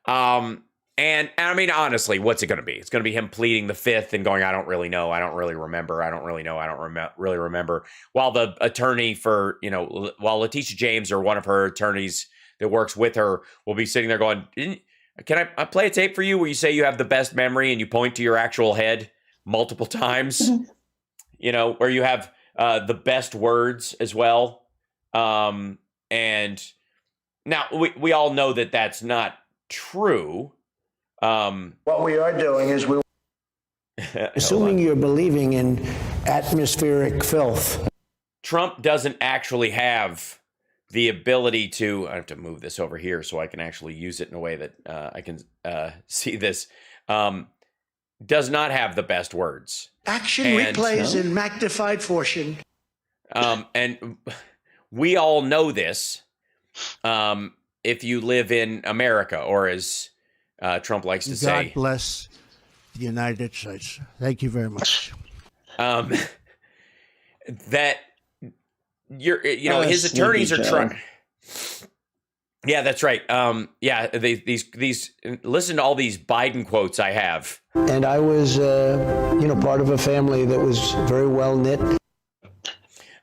And I mean, honestly, what's it going to be? It's going to be him pleading the fifth and going, I don't really know. I don't really remember. I don't really know. I don't really remember. While the attorney for, while Letitia James or one of her attorneys that works with her will be sitting there going, can I play a tape for you where you say you have the best memory and you point to your actual head multiple times? Where you have the best words as well. And now we all know that that's not true. What we are doing is assuming you're believing in atmospheric filth. Trump doesn't actually have the ability to, I have to move this over here so I can actually use it in a way that I can see this. Does not have the best words. Action replays in magnified fortune. And we all know this. If you live in America, or as Trump likes to say, God bless the United States. Thank you very much. That his attorneys are trying. Yeah, that's right. These listen to all these Biden quotes I have. And I was, part of a family that was very well knit.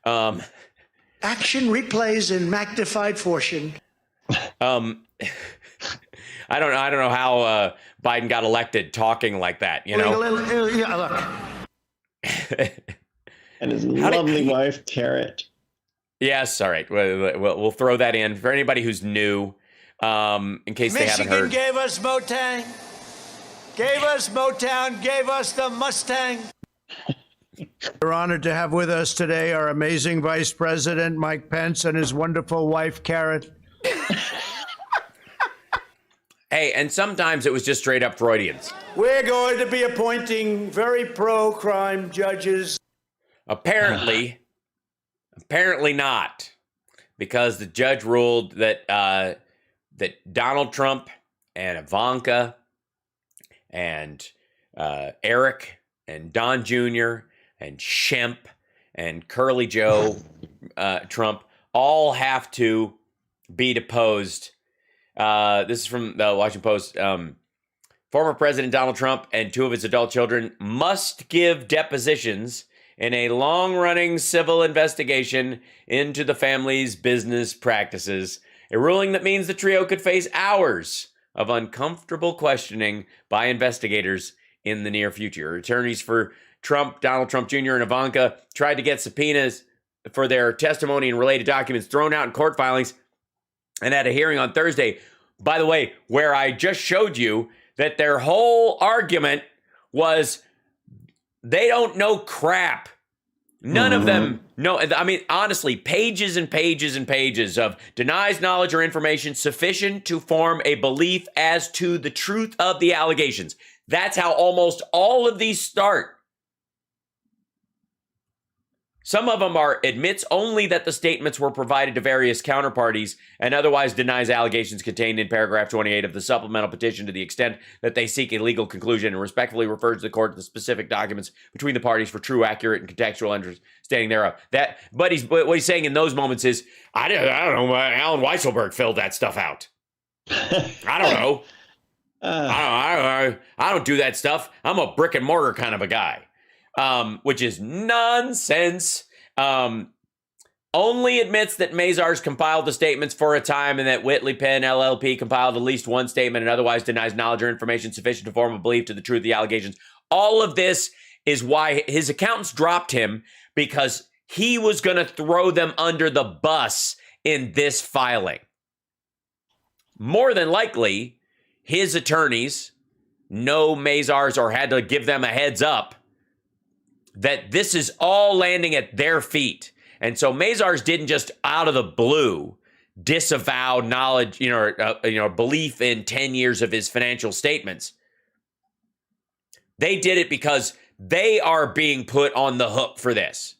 Action replays in magnified fortune. I don't know how Biden got elected talking like that. Look. And his lovely wife, Carrot. Yes, all right. We'll throw that in for anybody who's new, in case they haven't heard. Michigan gave us Motown. Gave us Motown. Gave us the Mustang. We're honored to have with us today our amazing Vice President, Mike Pence, and his wonderful wife, Carrot. Hey, and sometimes it was just straight up Freudians. We're going to be appointing very pro-crime judges. Apparently not, because the judge ruled that that Donald Trump and Ivanka and Eric and Don Jr. and Shemp and Curly Joe Trump all have to be deposed. This is from the Washington Post. Former President Donald Trump and two of his adult children must give depositions in a long-running civil investigation into the family's business practices, a ruling that means the trio could face hours of uncomfortable questioning by investigators in the near future. Attorneys for Trump, Donald Trump Jr., and Ivanka tried to get subpoenas for their testimony and related documents thrown out in court filings and had a hearing on Thursday, by the way, where I just showed you that their whole argument was they don't know crap. None of them know. I mean, honestly, pages and pages and pages of denies knowledge or information sufficient to form a belief as to the truth of the allegations. That's how almost all of these start. Some of them admits only that the statements were provided to various counterparties and otherwise denies allegations contained in paragraph 28 of the supplemental petition to the extent that they seek a legal conclusion and respectfully refers to the court to the specific documents between the parties for true, accurate, and contextual understanding thereof. But what he's saying in those moments is, I don't know, Alan Weisselberg filled that stuff out. I don't know. I don't do that stuff. I'm a brick and mortar kind of a guy. Which is nonsense. Only admits that Mazars compiled the statements for a time and that Whitley Penn LLP compiled at least one statement and otherwise denies knowledge or information sufficient to form a belief to the truth of the allegations. All of this is why his accountants dropped him, because he was going to throw them under the bus in this filing. More than likely, his attorneys know Mazars or had to give them a heads up that this is all landing at their feet. And so Mazars didn't just out of the blue disavow knowledge, belief in 10 years of his financial statements. They did it because they are being put on the hook for this.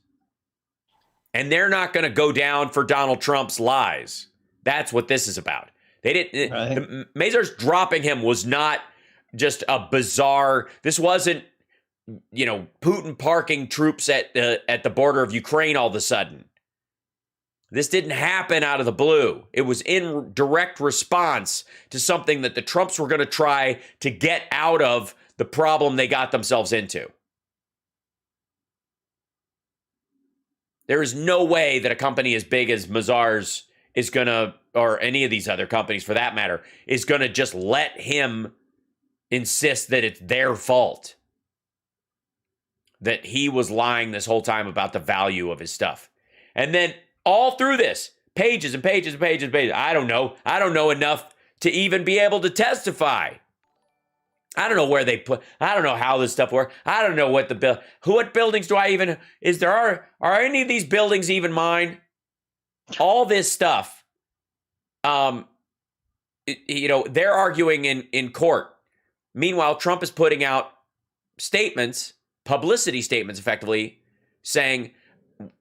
And they're not going to go down for Donald Trump's lies. That's what this is about. They didn't. Right. Mazars dropping him was not just a bizarre. This wasn't, Putin parking troops at the border of Ukraine all of a sudden. This didn't happen out of the blue. It was in direct response to something that the Trumps were going to try to get out of the problem they got themselves into. There is no way that a company as big as Mazars is going to, or any of these other companies for that matter, is going to just let him insist that it's their fault. That he was lying this whole time about the value of his stuff. And then all through this, pages and pages and pages and pages. I don't know enough to even be able to testify. I don't know where they put, I don't know how this stuff works. I don't know what what buildings do I even, are any of these buildings even mine? All this stuff. They're arguing in court. Meanwhile, Trump is putting out statements, publicity statements, effectively saying,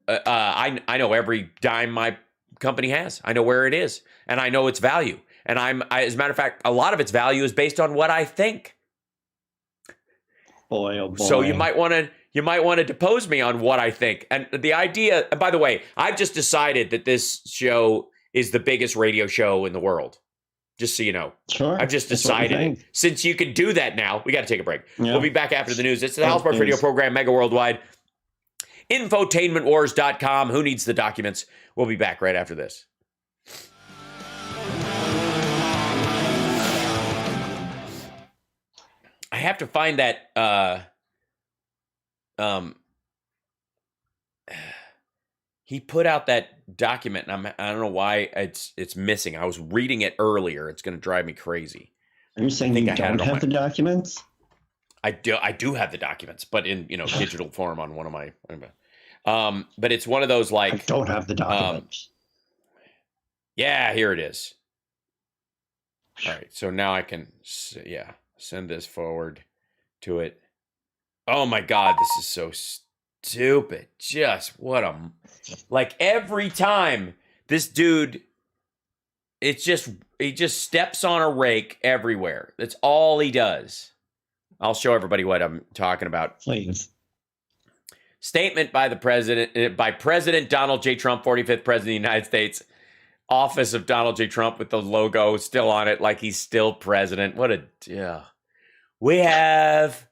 I know every dime my company has. I know where it is, and I know its value. And as a matter of fact, a lot of its value is based on what I think. Boy, oh boy. So you might want to depose me on what I think. And the idea, and by the way, I've just decided that this show is the biggest radio show in the world. Just so you know. Sure. I've just decided. Since you can do that now, we got to take a break. Yeah. We'll be back after the news. It's the House Sparks Radio program, Mega Worldwide. Infotainmentwars.com. Who needs the documents? We'll be back right after this. I have to find that he put out that document, and I don't know why it's missing. I was reading it earlier. It's going to drive me crazy. Are you saying you don't have the documents? I do have the documents, but in digital form on one of my. But it's one of those like I don't have the documents. Yeah, here it is. All right, so now I can send this forward to it. Oh my God, this is so stupid. Just what a like every time this dude, he just steps on a rake everywhere. That's all he does. I'll show everybody what I'm talking about. Please. Statement by President Donald J. Trump, 45th President of the United States, office of Donald J. Trump with the logo still on it, like he's still president. We have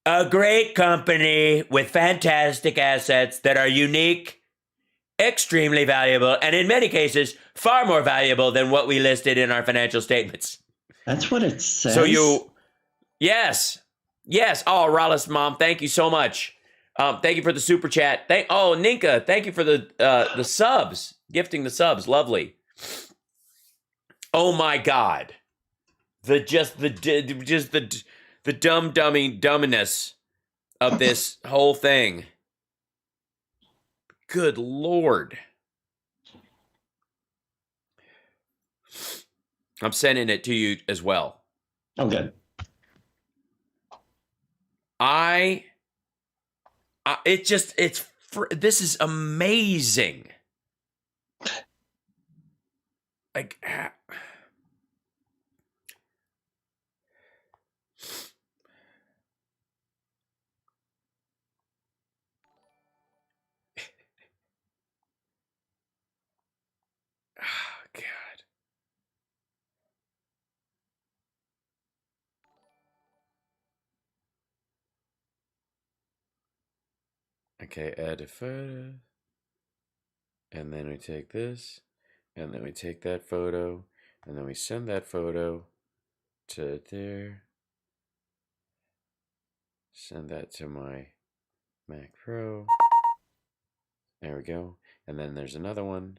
a great company with fantastic assets that are unique, extremely valuable, and in many cases, far more valuable than what we listed in our financial statements. That's what it says. Yes. Oh, Rallis Mom, thank you so much. Thank you for the super chat. Ninka, thank you for the subs, gifting the subs. Lovely. Oh my God, the dumminess of this whole thing. Good Lord. I'm sending it to you as well. Oh, good. This is amazing. Like, God. Okay, add a photo. And then we take this. And then we take that photo. And then we send that photo to there. Send that to my Mac Pro. There we go. And then there's another one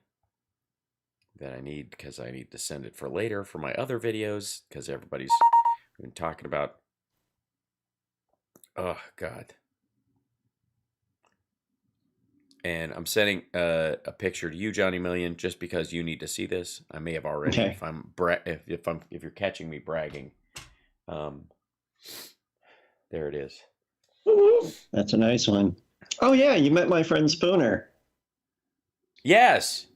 that I need because I need to send it for later for my other videos because everybody's been talking about. Oh, God. And I'm sending a picture to you, Johnny Million, just because you need to see this. I may have already, okay. if you're catching me bragging. There it is. That's a nice one. Oh yeah, you met my friend Spooner. Yes,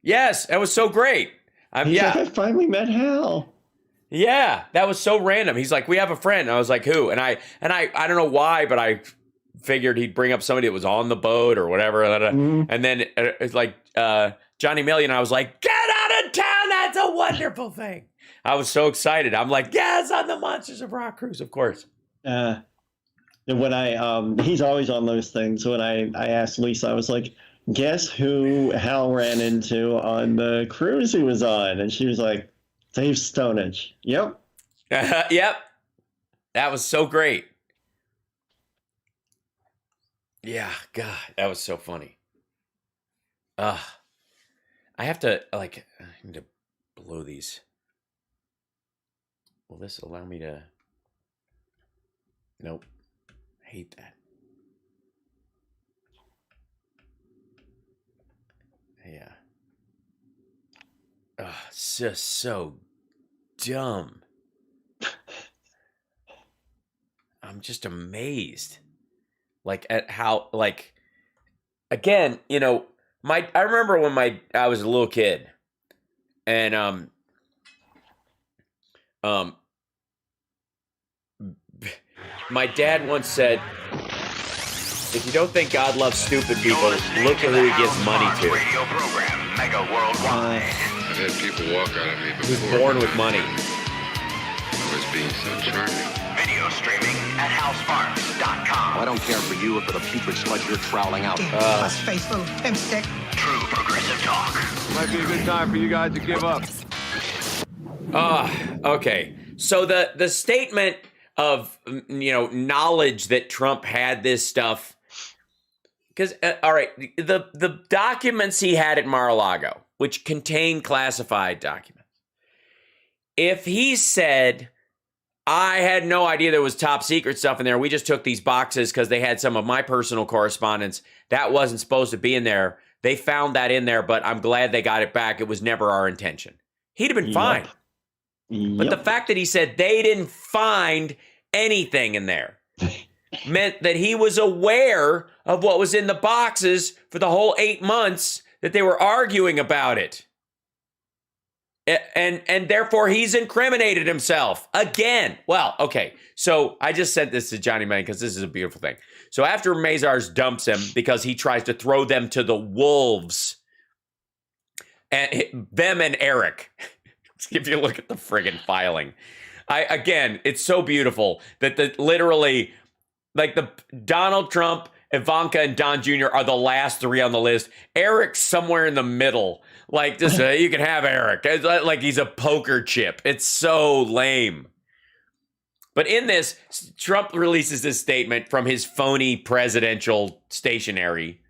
that was so great. Like, I finally met Hal. Yeah, that was so random. He's like, we have a friend. And I was like, who? And I don't know why, but I figured he'd bring up somebody that was on the boat or whatever. And then it's like Johnny Million. I was like, get out of town. That's a wonderful thing. I was so excited. I'm like, yes, on the Monsters of Rock cruise, of course. When he's always on those things. When I asked Lisa, I was like, guess who Hal ran into on the cruise he was on? And she was like, Dave Stonage. Yep. Yep. That was so great. Yeah, God, that was so funny. I have to, I need to blow these. Will this allow me to? Nope. I hate that. Yeah. It's just so dumb. I'm just amazed. At how, again, I remember when I was a little kid, and my dad once said, if you don't think God loves stupid people, look at who he gives money to. Radio program, Megaworldwide. I've had people walk out of me before. Who's born with money. I was being so charming. Video streaming at housesparks.com. I don't care for you or for the putrid sludge you're troweling out. Us faithful pimp stick. True progressive talk. Might be a good time for you guys to give up. Okay. So the statement of knowledge that Trump had this stuff because all right, the documents he had at Mar-a-Lago, which contain classified documents, if he said, I had no idea there was top secret stuff in there, we just took these boxes because they had some of my personal correspondence, that wasn't supposed to be in there. They found that in there, but I'm glad they got it back. It was never our intention. He'd have been fine. But the fact that he said they didn't find anything in there meant that he was aware of what was in the boxes for the whole 8 months that they were arguing about it. And therefore, he's incriminated himself again. Well, okay. So I just sent this to Johnny Mann because this is a beautiful thing. So after Mazars dumps him because he tries to throw them to the wolves, and them and Eric, if you look at the friggin' filing, again, it's so beautiful that literally, like the Donald Trump, Ivanka, and Don Jr. are the last 3 on the list. Eric's somewhere in the middle. Like, just you can have Eric. It's like he's a poker chip. It's so lame. But in this, Trump releases this statement from his phony presidential stationery.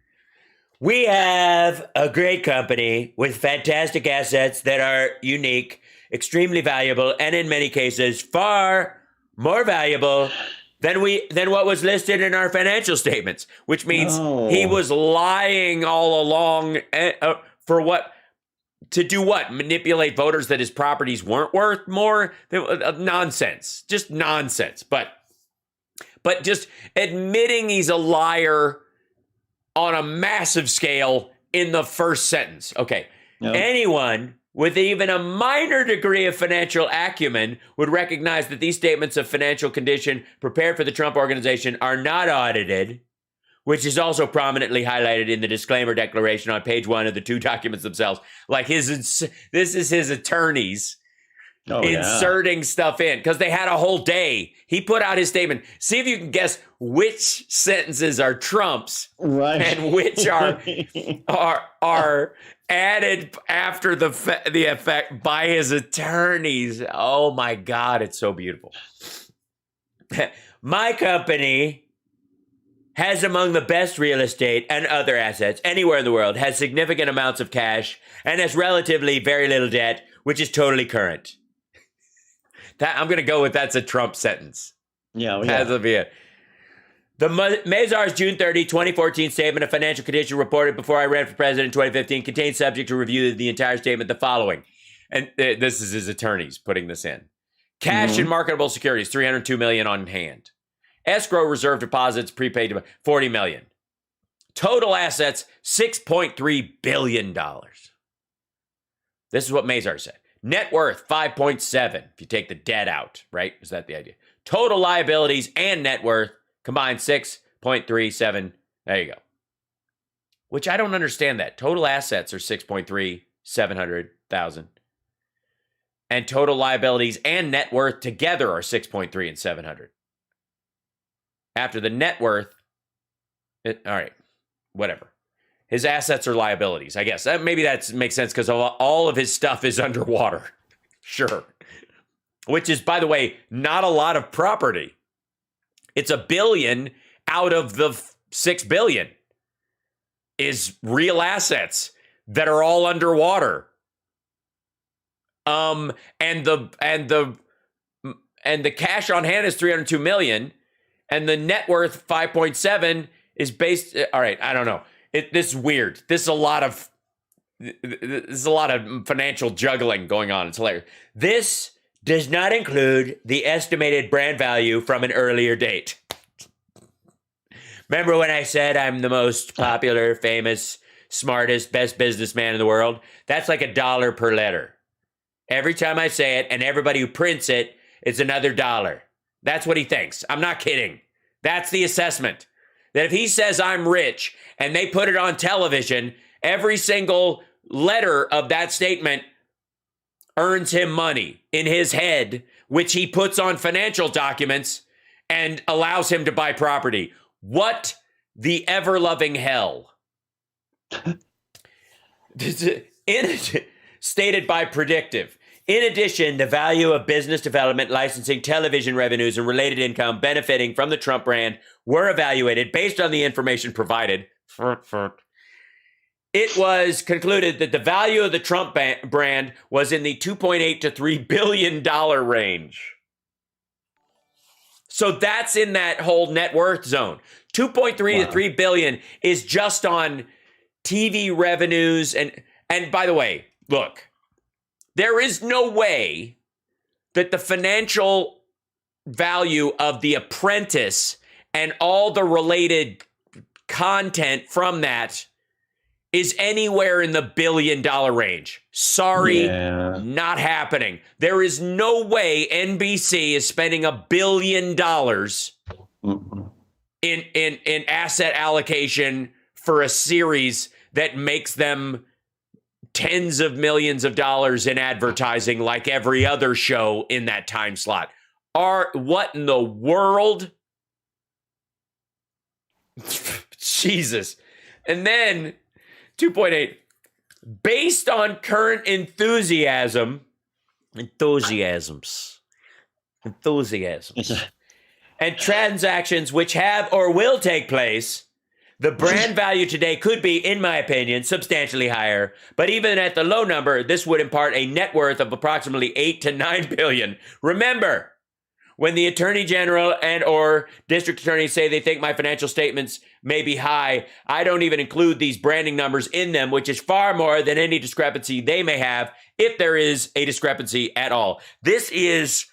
We have a great company with fantastic assets that are unique, extremely valuable, and in many cases, far more valuable than what was listed in our financial statements, which means he was lying all along for what? To do what? Manipulate voters that his properties weren't worth more? Nonsense. Just nonsense. But just admitting he's a liar on a massive scale in the first sentence. Okay. Yep. Anyone with even a minor degree of financial acumen would recognize that these statements of financial condition prepared for the Trump Organization are not audited, which is also prominently highlighted in the disclaimer declaration on page 1 of the 2 documents themselves. Like this is his attorneys inserting stuff in because they had a whole day. He put out his statement. See if you can guess which sentences are Trump's and which are added after the effect by his attorneys. Oh my God, it's so beautiful. My company has among the best real estate and other assets anywhere in the world, has significant amounts of cash, and has relatively very little debt, which is totally current. I'm going to go with that's a Trump sentence. Yeah. That'll be it. The Mazars June 30, 2014 statement of financial condition reported before I ran for president in 2015 contains, subject to review the entire statement, the following. And this is his attorneys putting this in. Cash and marketable securities, $302 million on hand. Escrow reserve deposits prepaid to $40 million. Total assets, $6.3 billion. This is what Mazars said. Net worth, 5.7, if you take the debt out, right? Is that the idea? Total liabilities and net worth combined 6.37. There you go. Which I don't understand that. Total assets are 6.7 and total liabilities and net worth together are 6.3 and 700. After the net worth, all right, whatever. His assets are liabilities, I guess. Maybe that makes sense because all of his stuff is underwater. Sure. Which is, by the way, not a lot of property. It's $1 billion out of the $6 billion is real assets that are all underwater. And the cash on hand is $302 million. And the net worth 5.7 is based. All right, I don't know. This is weird. This is a lot of financial juggling going on. It's hilarious. This does not include the estimated brand value from an earlier date. Remember when I said I'm the most popular, famous, smartest, best businessman in the world? That's like $1 per letter. Every time I say it, and everybody who prints it, it's another $1. That's what he thinks. I'm not kidding. That's the assessment. That if he says I'm rich and they put it on television, every single letter of that statement earns him money in his head, which he puts on financial documents and allows him to buy property. What the ever-loving hell? Stated by Predictive. In addition, the value of business development, licensing, television revenues, and related income benefiting from the Trump brand were evaluated based on the information provided, It was concluded that the value of the Trump brand was in the $2.8 to $3 billion range. So that's in that whole net worth zone. 2.3 to 3 billion is just on TV revenues. And by the way, look, there is no way that the financial value of The Apprentice and all the related content from that is anywhere in the $1 billion range. Sorry, not happening. There is no way NBC is spending $1 billion in asset allocation for a series that makes them tens of millions of dollars in advertising like every other show in that time slot. What in the world? Jesus. And then 2.8, based on current enthusiasms, and transactions which have or will take place, the brand value today could be, in my opinion, substantially higher. But even at the low number, this would impart a net worth of approximately 8 to 9 billion. Remember, when the attorney general and or district attorneys say they think my financial statements may be high, I don't even include these branding numbers in them, which is far more than any discrepancy they may have, if there is a discrepancy at all. This is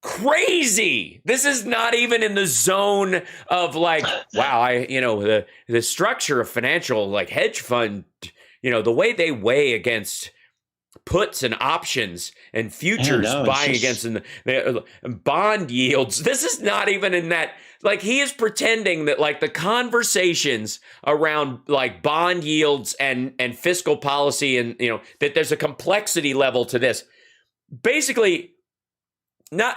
crazy. This is not even in the zone of like, wow, the structure of financial like hedge fund, the way they weigh against puts and options and futures buying against the bond yields. This is not even in that. Like, he is pretending that like the conversations around like bond yields and fiscal policy and that there's a complexity level to this. Basically,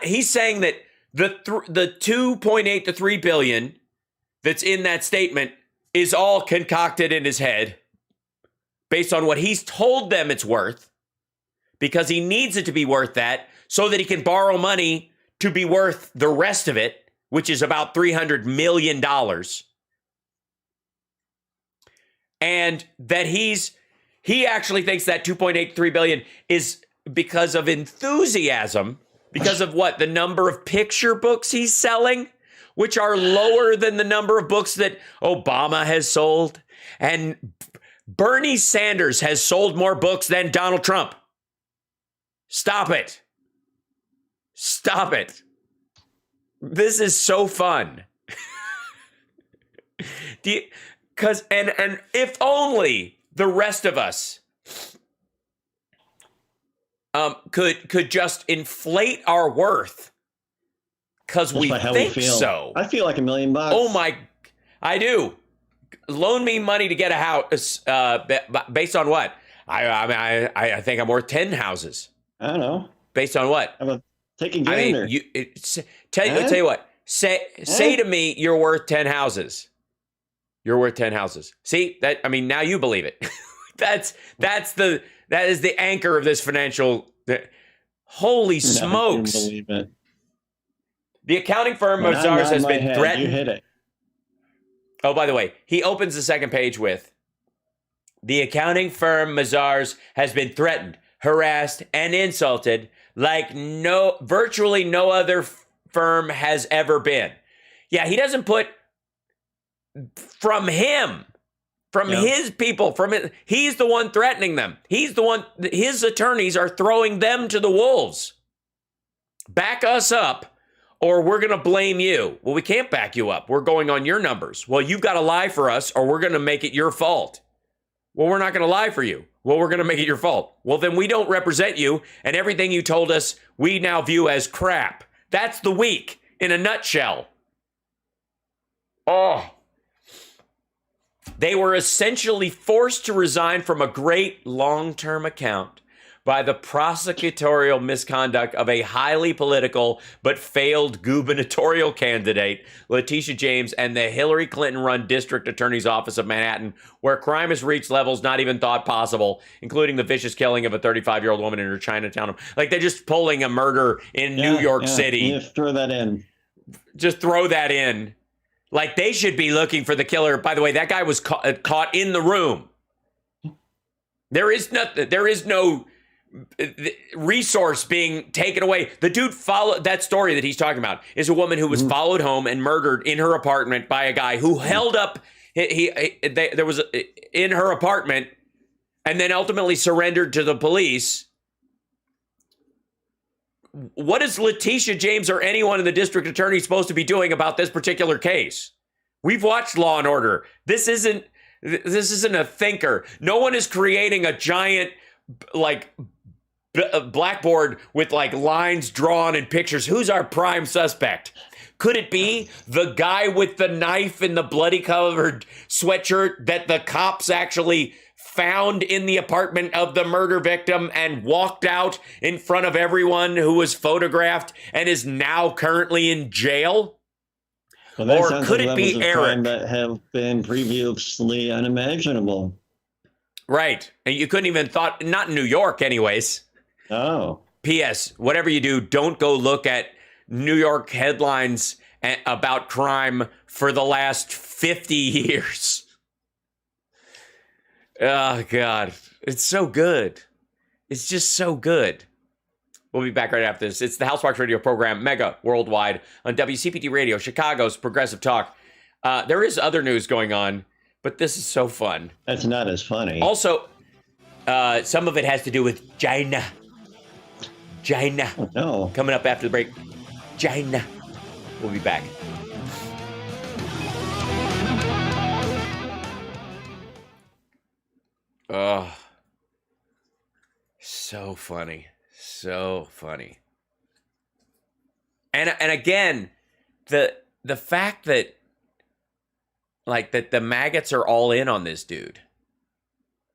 he's saying that the 2.8 to 3 billion that's in that statement is all concocted in his head based on what he's told them it's worth, because he needs it to be worth that so that he can borrow money to be worth the rest of it, which is about $300 million. And that he actually thinks that 2.83 billion is because of enthusiasm, because of what? The number of picture books he's selling, which are lower than the number of books that Obama has sold. And Bernie Sanders has sold more books than Donald Trump. Stop it. Stop it. This is so fun. Because and if only the rest of us could just inflate our worth because we think so. I feel like $1 million. Oh my, I do. Loan me money to get a house based on what? I think I'm worth 10 houses. I don't know. Based on what? I'm taking gainer. Tell you what. Say to me, you're worth 10 houses. You're worth 10 houses. See that? I mean, now you believe it. that is the anchor of this financial. Holy smokes! I believe it. The accounting firm Mazars has been threatened. You hit it. Oh, by the way, he opens the second page with, the accounting firm Mazars has been threatened, harassed, and insulted like virtually no other firm has ever been. Yeah, he doesn't put from him, from his people, he's the one threatening them. He's the one, his attorneys are throwing them to the wolves. Back us up or we're going to blame you. Well, we can't back you up. We're going on your numbers. Well, you've got to lie for us or we're going to make it your fault. Well, we're not going to lie for you. Well, we're going to make it your fault. Well, then we don't represent you, and everything you told us, we now view as crap. That's the week in a nutshell. Oh. They were essentially forced to resign from a great long-term account by the prosecutorial misconduct of a highly political but failed gubernatorial candidate, Letitia James, and the Hillary Clinton-run District Attorney's Office of Manhattan, where crime has reached levels not even thought possible, including the vicious killing of a 35-year-old woman in her Chinatown home. Like, they're just pulling a murder in New York City. Just throw that in. Just throw that in. Like, they should be looking for the killer. By the way, that guy was caught in the room. There is no resource being taken away. The dude followed, that story that he's talking about is a woman who was followed home and murdered in her apartment by a guy who held up, there was in her apartment and then ultimately surrendered to the police. What is Letitia James or anyone in the district attorney supposed to be doing about this particular case? We've watched Law and Order. This isn't a thinker. No one is creating a giant blackboard with like lines drawn and pictures. Who's our prime suspect? Could it be the guy with the knife and the bloody covered sweatshirt that the cops actually found in the apartment of the murder victim and walked out in front of everyone who was photographed and is now currently in jail? Well, that or sounds could like it be levels of Eric? crime that have been previously unimaginable. Right. And you couldn't even thought, not in New York anyways. Oh. P.S. Whatever you do, don't go look at New York headlines about crime for the last 50 years. Oh, God. It's so good. It's just so good. We'll be back right after this. It's the Hal Sparks radio program, Mega Worldwide, on WCPT Radio, Chicago's Progressive Talk. There is other news going on, but this is so fun. That's not as funny. Also, some of it has to do with China. China. Oh, no. Coming up after the break. China. We'll be back. Oh, so funny. So funny. And again, the fact that the maggots are all in on this dude,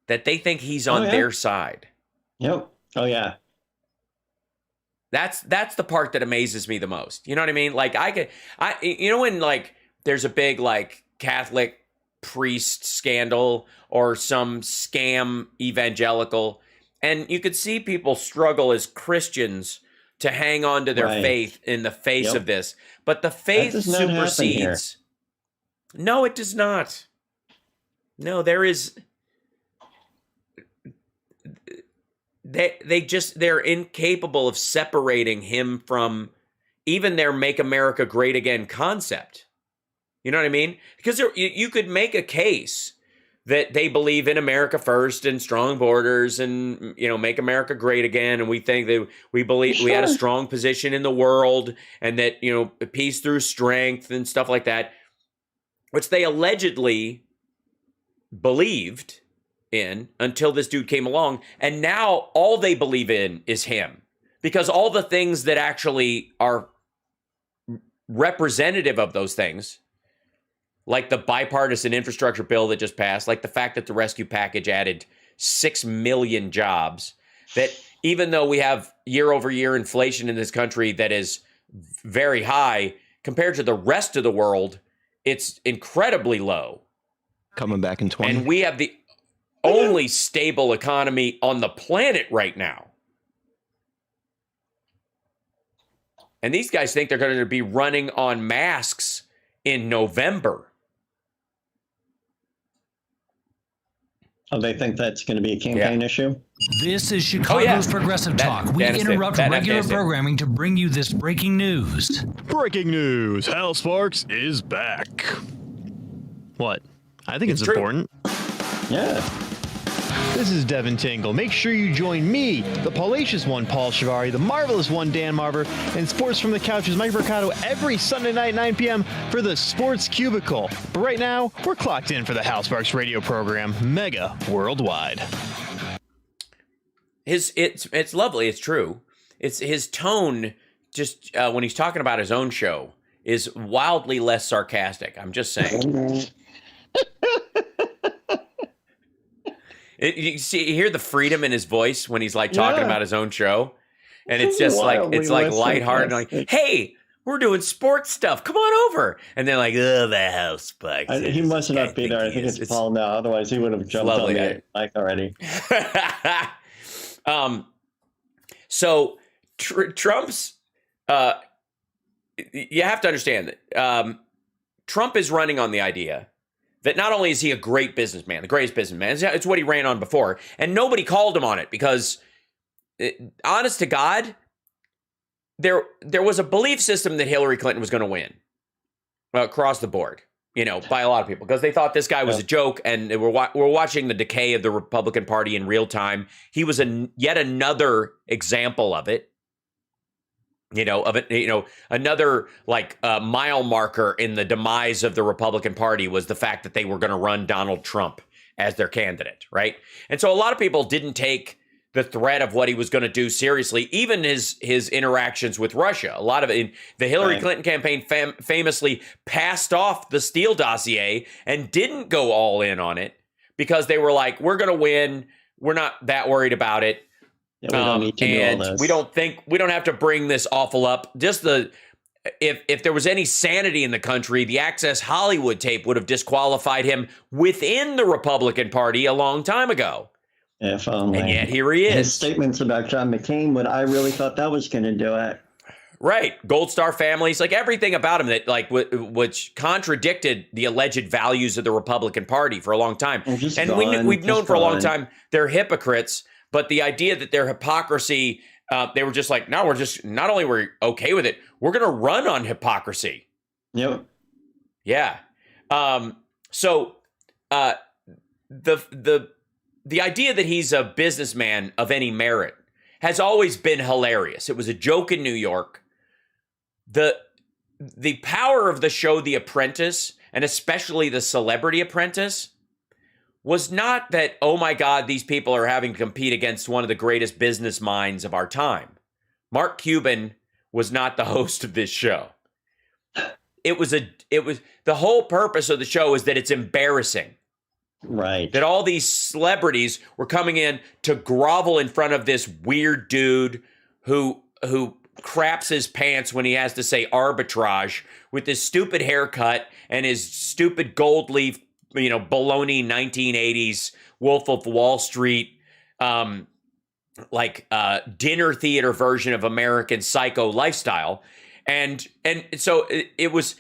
that they think he's on their side. Yep. Oh yeah. That's the part that amazes me the most. You know what I mean? Like when like there's a big like Catholic priest scandal or some scam evangelical, and you could see people struggle as Christians to hang on to their faith in the face of this. But the faith supersedes. No, it does not. No, there is. They're incapable of separating him from even their "Make America Great Again" concept. You know what I mean? Because you could make a case that they believe in America first and strong borders and, make America great again. And we think that we believe we had a strong position in the world and that, peace through strength and stuff like that, which they allegedly believed in until this dude came along. And now all they believe in is him, because all the things that actually are representative of those things, like the bipartisan infrastructure bill that just passed, like the fact that the rescue package added 6 million jobs, that even though we have year over year inflation in this country that is very high compared to the rest of the world, it's incredibly low. Coming back in 20. And we have the only stable economy on the planet right now. And these guys think they're going to be running on masks in November. Oh, they think that's going to be a campaign issue? This is Chicago's Progressive Talk. We interrupt regular programming to bring you this breaking news. Breaking news. Hal Sparks is back. What? I think it's important. Yeah. This is Devin Tingle. Make sure you join me, the Palacious One, Paul Shivari, the Marvelous One, Dan Marver, and Sports from the Couch's Mike Mercado every Sunday night, 9 p.m. for the Sports Cubicle. But right now, we're clocked in for the Hal Sparks radio program, Mega Worldwide. It's lovely. It's true. It's his tone, just when he's talking about his own show, is wildly less sarcastic. I'm just saying. You hear the freedom in his voice when he's like talking about his own show, and it's just like lighthearted, like, "Hey, we're doing sports stuff. Come on over." And they're like, "Oh, the house spikes." He must not be there. I think it's Paul now. Otherwise, he would have jumped on the mic already. So Trump's, you have to understand that Trump is running on the idea that not only is he a great businessman, the greatest businessman, it's what he ran on before, and nobody called him on it because, honest to God, there was a belief system that Hillary Clinton was going to win across the board, by a lot of people, because they thought this guy was a joke, and we're watching the decay of the Republican Party in real time. He was yet another example of it. Another mile marker in the demise of the Republican Party was the fact that they were going to run Donald Trump as their candidate, right? And so a lot of people didn't take the threat of what he was going to do seriously, even his interactions with Russia. A lot of it, the Hillary Clinton campaign famously passed off the Steele dossier and didn't go all in on it because they were like, we're going to win. We're not that worried about it. We don't need to do all this. We don't have to bring this awful up. Just if there was any sanity in the country, the Access Hollywood tape would have disqualified him within the Republican Party a long time ago. If only. And yet here he is. His statements about John McCain, when I really thought that was going to do it. Right. Gold Star families, everything about him that which contradicted the alleged values of the Republican Party for a long time. And we've known for a long time they're hypocrites. But the idea that their hypocrisy, they were just like, no, we're just, not only we're okay with it, we're going to run on hypocrisy. Yep. Yeah. So the idea that he's a businessman of any merit has always been hilarious. It was a joke in New York. The power of the show The Apprentice, and especially The Celebrity Apprentice, was not that, oh my God, these people are having to compete against one of the greatest business minds of our time. Mark Cuban was not the host of this show. It was the whole purpose of the show is that it's embarrassing. Right. That all these celebrities were coming in to grovel in front of this weird dude who craps his pants when he has to say arbitrage with his stupid haircut and his stupid gold leaf baloney 1980s Wolf of Wall Street, dinner theater version of American Psycho lifestyle. And so it was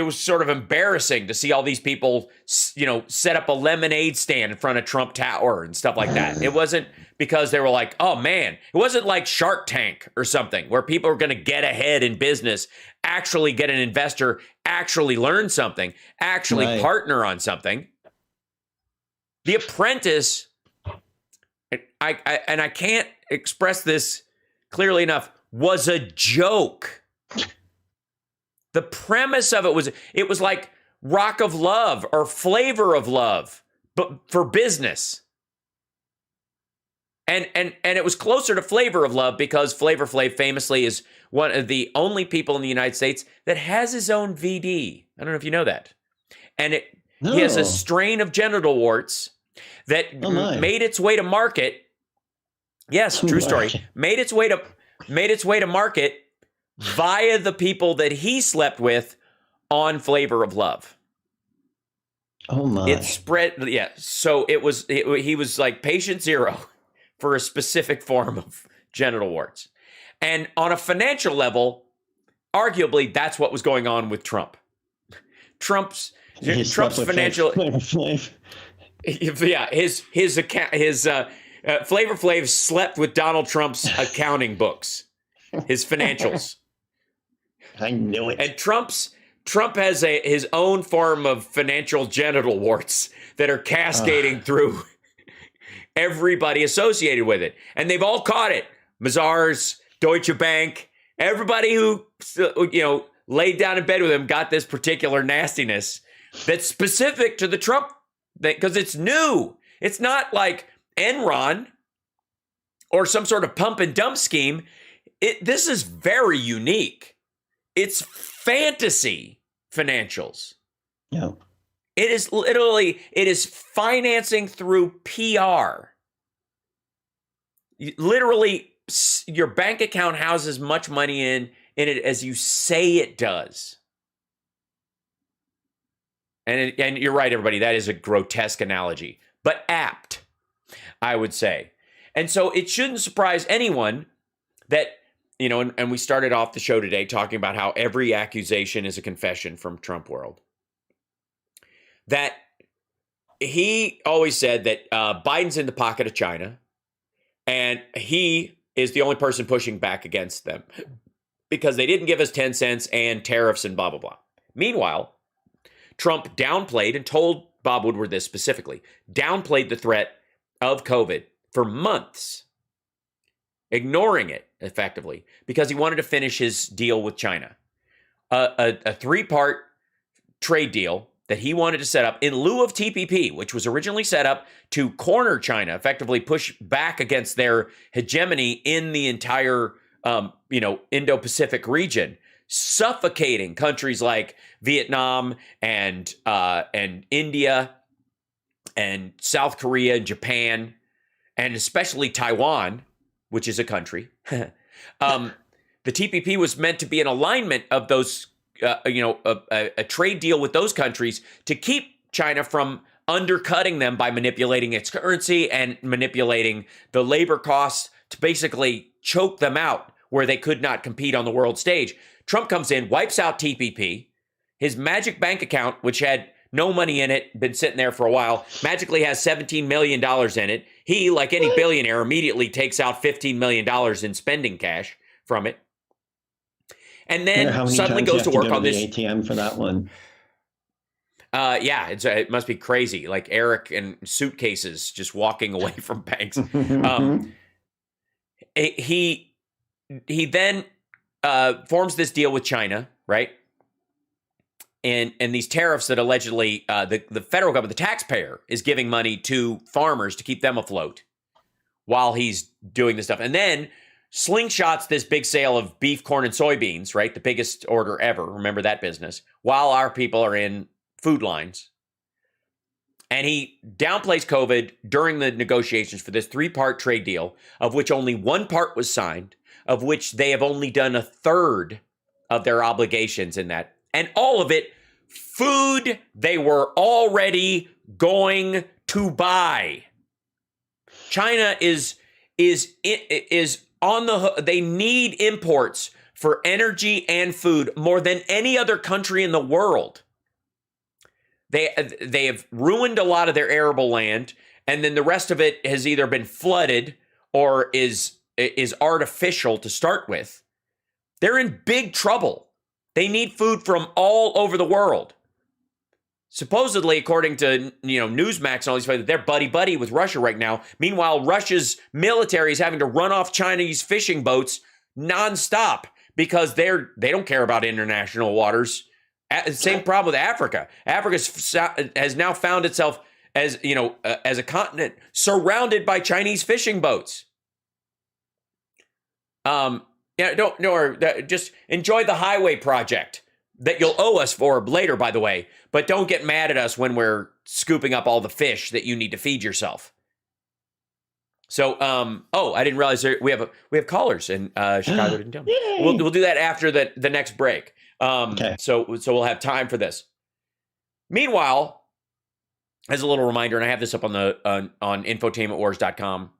sort of embarrassing to see all these people, set up a lemonade stand in front of Trump Tower and stuff like that. It wasn't because they were like, oh man, it wasn't like Shark Tank or something where people are going to get ahead in business, actually get an investor, actually learn something, actually partner on something. The Apprentice, I can't express this clearly enough, was a joke. The premise of it was like Rock of Love or Flavor of Love, but for business. And it was closer to Flavor of Love because Flavor Flav famously is one of the only people in the United States that has his own VD. I don't know if you know that. And he has a strain of genital warts that made its way to market. Yes, true story. Made its way to market via the people that he slept with on Flavor of Love. Oh my! It spread, yeah. So he was like patient zero for a specific form of genital warts, and on a financial level, arguably that's what was going on with Trump. Trump's financial. Yeah, his Flavor Flav slept with Donald Trump's accounting books, his financials. I knew it. And Trump has his own form of financial genital warts that are cascading through everybody associated with it. And they've all caught it. Mazars, Deutsche Bank, everybody who laid down in bed with him got this particular nastiness that's specific to the Trump thing because it's new. It's not like Enron or some sort of pump and dump scheme. This is very unique. It's fantasy financials. Yeah. It is financing through PR. Literally, your bank account houses much money in it as you say it does. And you're right, everybody. That is a grotesque analogy, but apt, I would say. And so it shouldn't surprise anyone that and we started off the show today talking about how every accusation is a confession from Trump world. That he always said that Biden's in the pocket of China, and he is the only person pushing back against them because they didn't give us 10 cents and tariffs and blah, blah, blah. Meanwhile, Trump downplayed and told Bob Woodward this specifically, downplayed the threat of COVID for months, ignoring it effectively because he wanted to finish his deal with China. A three-part trade deal that he wanted to set up in lieu of TPP, which was originally set up to corner China, effectively push back against their hegemony in the entire, Indo-Pacific region, suffocating countries like Vietnam and India and South Korea and Japan, and especially Taiwan, which is a country. The TPP was meant to be an alignment of those, a trade deal with those countries to keep China from undercutting them by manipulating its currency and manipulating the labor costs to basically choke them out where they could not compete on the world stage. Trump comes in, wipes out TPP. His magic bank account, which had no money in it, been sitting there for a while, magically has $17 million in it. He, like any billionaire, immediately takes out $15 million in spending cash from it. And then suddenly goes to work on this ATM for that one. It must be crazy. Like Eric and suitcases just walking away from banks. He then forms this deal with China, right? And these tariffs that allegedly the federal government, the taxpayer, is giving money to farmers to keep them afloat while he's doing this stuff. And then slingshots this big sale of beef, corn, and soybeans, right? The biggest order ever. Remember that business. While our people are in food lines. And he downplays COVID during the negotiations for this three-part trade deal, of which only one part was signed, of which they have only done a third of their obligations in that. And all of it, food they were already going to buy. China is on the hook. They need imports for energy and food more than any other country in the world. They have ruined a lot of their arable land, and then the rest of it has either been flooded or is artificial to start with. They're in big trouble. They need food from all over the world. Supposedly, according to Newsmax and all these places, they're buddy-buddy with Russia right now. Meanwhile, Russia's military is having to run off Chinese fishing boats nonstop because they don't care about international waters. Same problem with Africa. Africa has now found itself as a continent surrounded by Chinese fishing boats. Just enjoy the highway project that you'll owe us for later, by the way. But don't get mad at us when we're scooping up all the fish that you need to feed yourself. So, I didn't realize we have callers in Chicago. Didn't tell me. We'll do that after the next break. Okay. So we'll have time for this. Meanwhile, as a little reminder, and I have this up on infotainmentwars.com,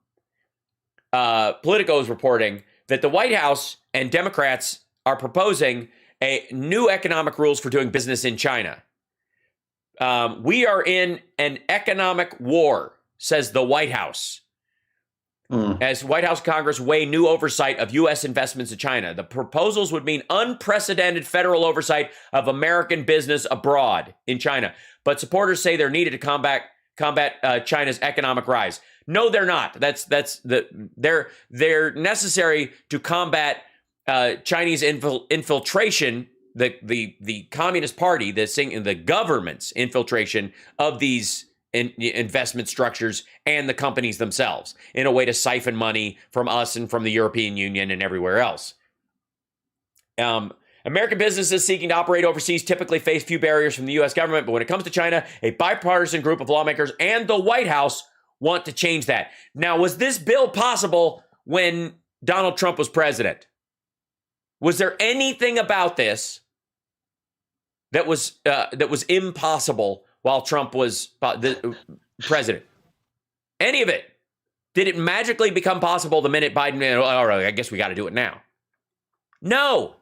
Politico is reporting that the White House and Democrats are proposing a new economic rules for doing business in China. We are in an economic war, says the White House. As White House Congress weigh new oversight of U.S. investments in China. The proposals would mean unprecedented federal oversight of American business abroad in China. But supporters say they're needed to combat China's economic rise. No, they're not. They're necessary to combat Chinese infiltration, the Communist Party, the government's infiltration of these investment structures and the companies themselves in a way to siphon money from us and from the European Union and everywhere else. American businesses seeking to operate overseas typically face few barriers from the U.S. government, but when it comes to China, a bipartisan group of lawmakers and the White House want to change that. Now, was this bill possible when Donald Trump was president? Was there anything about this that was impossible while Trump was the president? Any of it? Did it magically become possible the minute Biden, all right, I guess we got to do it now? No.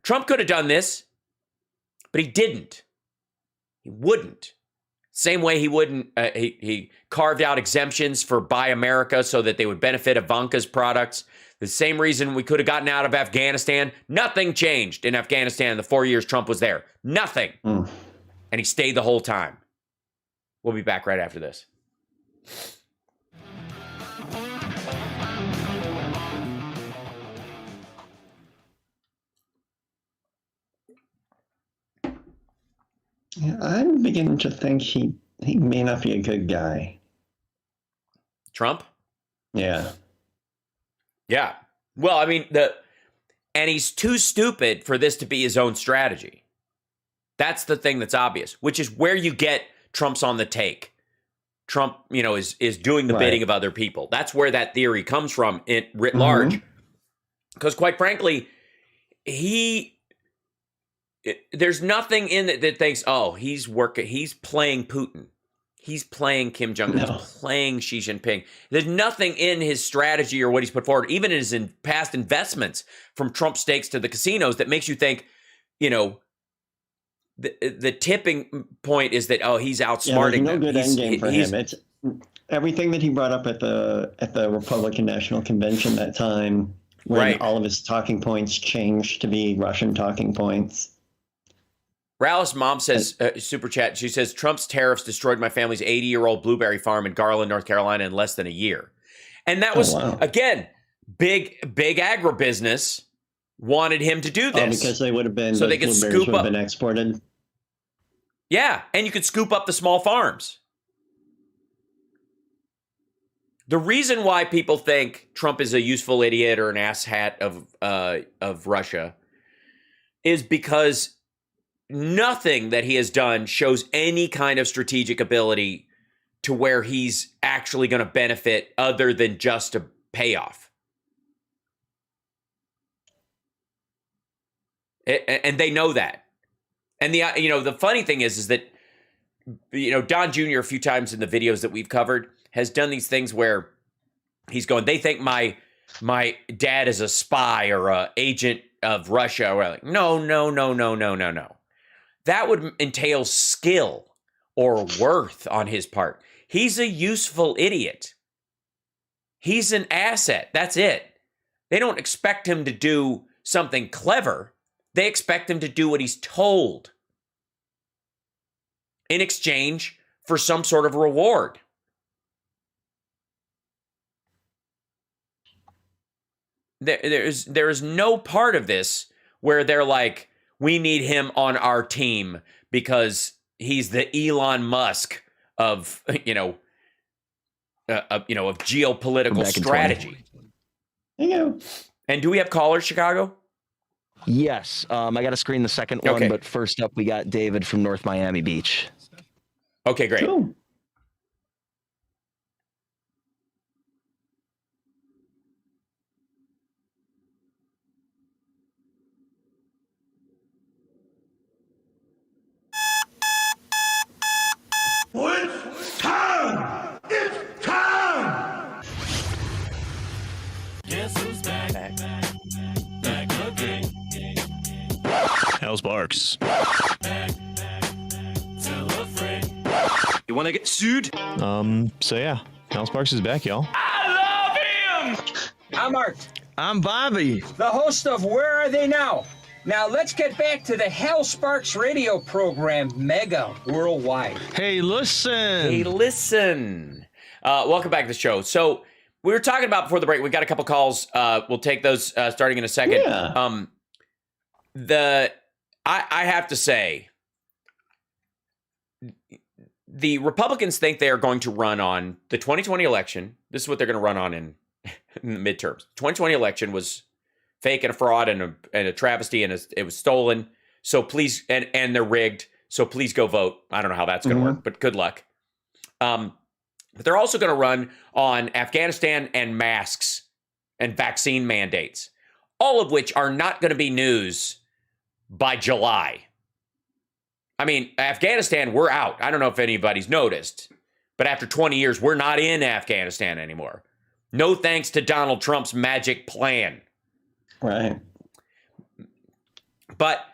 Trump could have done this, but he didn't. He wouldn't. Same way he wouldn't, he carved out exemptions for Buy America so that they would benefit Ivanka's products. The same reason we could have gotten out of Afghanistan. Nothing changed in Afghanistan in the 4 years Trump was there. Nothing. And he stayed the whole time. We'll be back right after this. Yeah, I'm beginning to think he may not be a good guy. Trump? Yeah. Yeah. Well, I mean, and he's too stupid for this to be his own strategy. That's the thing that's obvious, which is where you get Trump's on the take. Trump, is doing the bidding of other people. That's where that theory comes from writ large. Because quite frankly, there's nothing in it that thinks, oh, he's playing Putin. He's playing Kim Jong-un. He's playing Xi Jinping. There's nothing in his strategy or what he's put forward, even in his past investments from Trump stakes to the casinos, that makes you think, the tipping point is that, he's outsmarting them. No good endgame for him. It's everything that he brought up at the Republican National Convention that time, when all of his talking points changed to be Russian talking points. Rallis' mom says, super chat, she says, Trump's tariffs destroyed my family's 80-year-old blueberry farm in Garland, North Carolina in less than a year. And that was, again, big agribusiness wanted him to do this. Because they would have been, so they could scoop up, been exported. Yeah, and you could scoop up the small farms. The reason why people think Trump is a useful idiot or an asshat of Russia is because nothing that he has done shows any kind of strategic ability to where he's actually going to benefit other than just a payoff. And they know that. And the funny thing is that, Don Jr. a few times in the videos that we've covered has done these things where he's going, they think my dad is a spy or a agent of Russia. We're like, no. That would entail skill or worth on his part. He's a useful idiot. He's an asset. That's it. They don't expect him to do something clever. They expect him to do what he's told in exchange for some sort of reward. There is no part of this where they're like, we need him on our team because he's the Elon Musk of, of geopolitical strategy. And do we have callers, Chicago? Yes. I got to screen the second one, but first up, we got David from North Miami Beach. Okay, great. Cool. It's time! It's time! Guess who's back? Back again. Hal Sparks. Back. Tell a friend. You want to get sued? So yeah, Hal Sparks is back, y'all. I love him! I'm Art. I'm Bobby. The host of Where Are They Now? Now let's get back to the Hal Sparks radio program, Mega Worldwide. Hey, listen. Welcome back to the show. So we were talking about before the break. We got a couple calls. We'll take those starting in a second. Yeah. I have to say, the Republicans think they are going to run on the 2020 election. This is what they're going to run on in the midterms. 2020 election was fake and a fraud and a travesty, and it was stolen. So please, and they're rigged. So please go vote. I don't know how that's going to work, but good luck. But they're also going to run on Afghanistan and masks and vaccine mandates, all of which are not going to be news by July. I mean, Afghanistan, we're out. I don't know if anybody's noticed, but after 20 years, we're not in Afghanistan anymore. No thanks to Donald Trump's magic plan. Right. But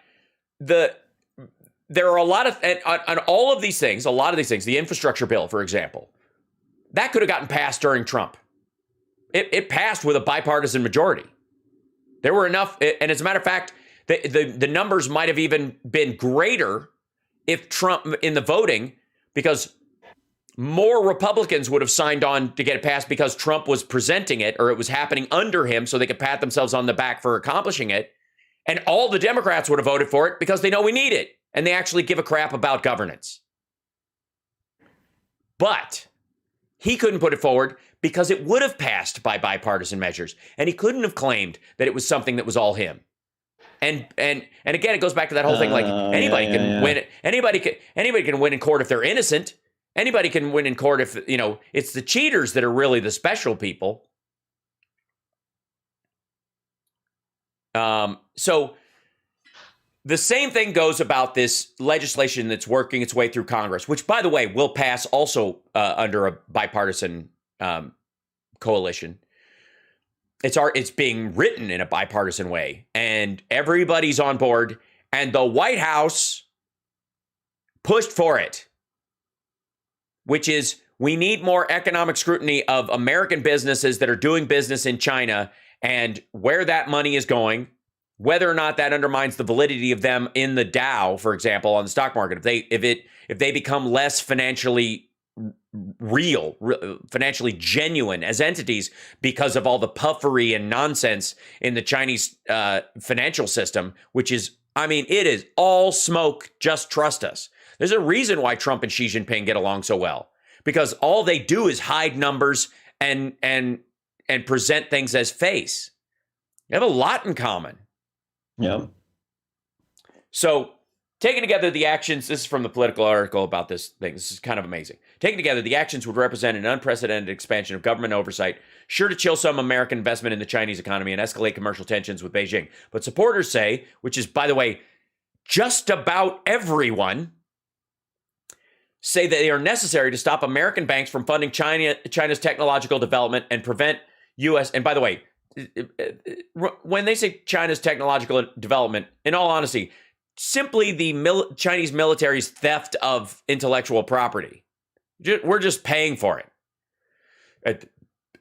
there are a lot of, on all of these things, the infrastructure bill, for example, that could have gotten passed during Trump. It passed with a bipartisan majority. There were enough, and as a matter of fact, the numbers might have even been greater if Trump in the voting, because more Republicans would have signed on to get it passed because Trump was presenting it, or it was happening under him, so they could pat themselves on the back for accomplishing it. And all the Democrats would have voted for it because they know we need it, and they actually give a crap about governance. But he couldn't put it forward because it would have passed by bipartisan measures, and he couldn't have claimed that it was something that was all him. And again, it goes back to that whole thing, like anybody can win. Anybody can win in court if they're innocent. Anybody can win in court if, it's the cheaters that are really the special people. So the same thing goes about this legislation that's working its way through Congress, which, by the way, will pass also under a bipartisan coalition. It's being written in a bipartisan way, and everybody's on board, and the White House pushed for it, which is we need more economic scrutiny of American businesses that are doing business in China and where that money is going, whether or not that undermines the validity of them in the Dow, for example, on the stock market. If they become less financially real, financially genuine as entities because of all the puffery and nonsense in the Chinese financial system, which is, it is all smoke. Just trust us. There's a reason why Trump and Xi Jinping get along so well, because all they do is hide numbers and present things as face. They have a lot in common. Yeah. So, taking together the actions, this is from the Political article about this thing. This is kind of amazing. Taken together, the actions would represent an unprecedented expansion of government oversight, sure to chill some American investment in the Chinese economy and escalate commercial tensions with Beijing. But supporters say, which is, by the way, just about everyone, say that they are necessary to stop American banks from funding China's technological development and prevent U.S. And by the way, when they say China's technological development, in all honesty, simply the Chinese military's theft of intellectual property. We're just paying for it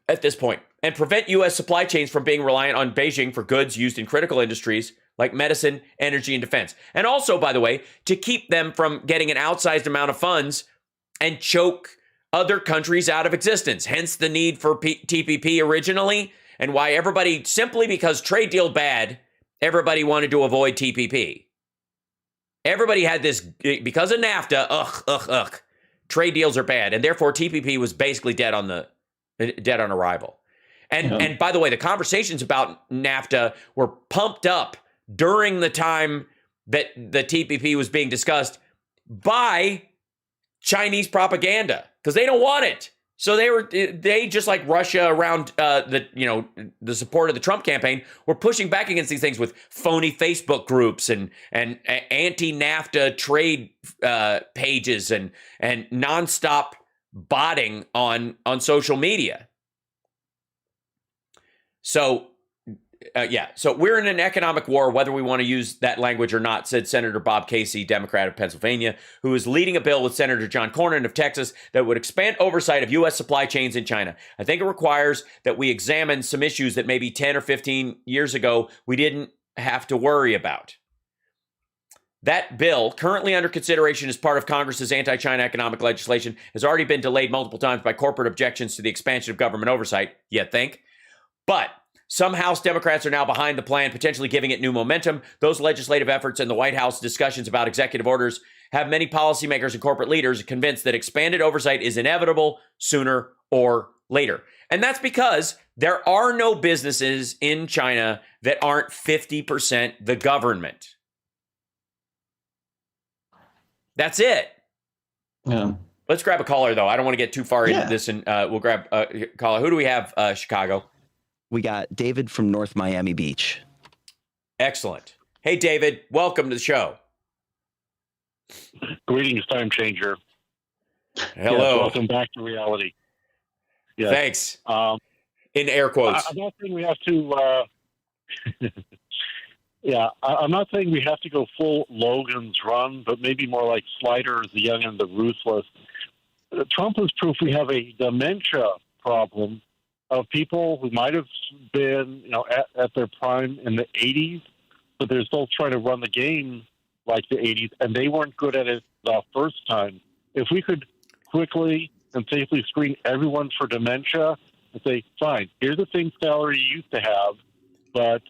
at this point. And prevent U.S. supply chains from being reliant on Beijing for goods used in critical industries like medicine, energy, and defense. And also, by the way, to keep them from getting an outsized amount of funds and choke other countries out of existence. Hence the need for TPP originally, and why everybody, simply because trade deal bad, everybody wanted to avoid TPP. Everybody had this, because of NAFTA, trade deals are bad, and therefore TPP was basically dead on arrival. And by the way, the conversations about NAFTA were pumped up during the time that the TPP was being discussed by Chinese propaganda, because they don't want it. So they just like Russia around the support of the Trump campaign were pushing back against these things with phony Facebook groups and anti-NAFTA trade pages and nonstop botting on social media. So we're in an economic war, whether we want to use that language or not, said Senator Bob Casey, Democrat of Pennsylvania, who is leading a bill with Senator John Cornyn of Texas that would expand oversight of U.S. supply chains in China. I think it requires that we examine some issues that maybe 10 or 15 years ago we didn't have to worry about. That bill, currently under consideration as part of Congress's anti-China economic legislation, has already been delayed multiple times by corporate objections to the expansion of government oversight, you'd think. But some House Democrats are now behind the plan, potentially giving it new momentum. Those legislative efforts and the White House discussions about executive orders have many policymakers and corporate leaders convinced that expanded oversight is inevitable sooner or later. And that's because there are no businesses in China that aren't 50% the government. That's it. Yeah. Let's grab a caller, though. I don't want to get too far into this, and we'll grab a caller. Who do we have, Chicago? We got David from North Miami Beach. Excellent. Hey, David, welcome to the show. Greetings, time changer. Hello. Yes, welcome back to reality. Yes. Thanks. In air quotes. I don't think we have to Yeah, I'm not saying we have to go full Logan's Run, but maybe more like Sliders, the Young and the Ruthless. Trump is proof we have a dementia problem of people who might have been, at their prime in the 80s, but they're still trying to run the game like the 80s, and they weren't good at it the first time. If we could quickly and safely screen everyone for dementia and say, fine, here's the same salary you used to have, but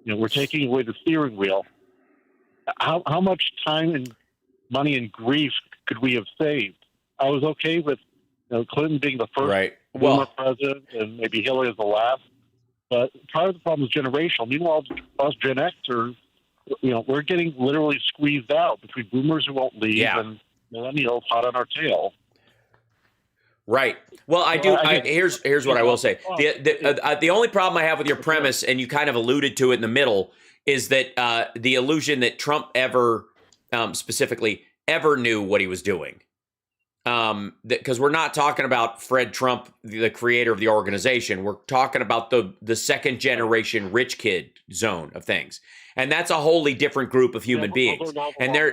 we're taking away the steering wheel. How much time and money and grief could we have saved? I was okay with Clinton being the first former president and maybe Hillary as the last, but part of the problem is generational. Meanwhile, us Gen Xers, we're getting literally squeezed out between boomers who won't leave and millennials hot on our tail. Right. Well, here's what I will say. The only problem I have with your premise, and you kind of alluded to it in the middle, is that the illusion that Trump specifically ever knew what he was doing. Because we're not talking about Fred Trump, the creator of the organization. We're talking about the second generation rich kid zone of things. And that's a wholly different group of human beings. And they're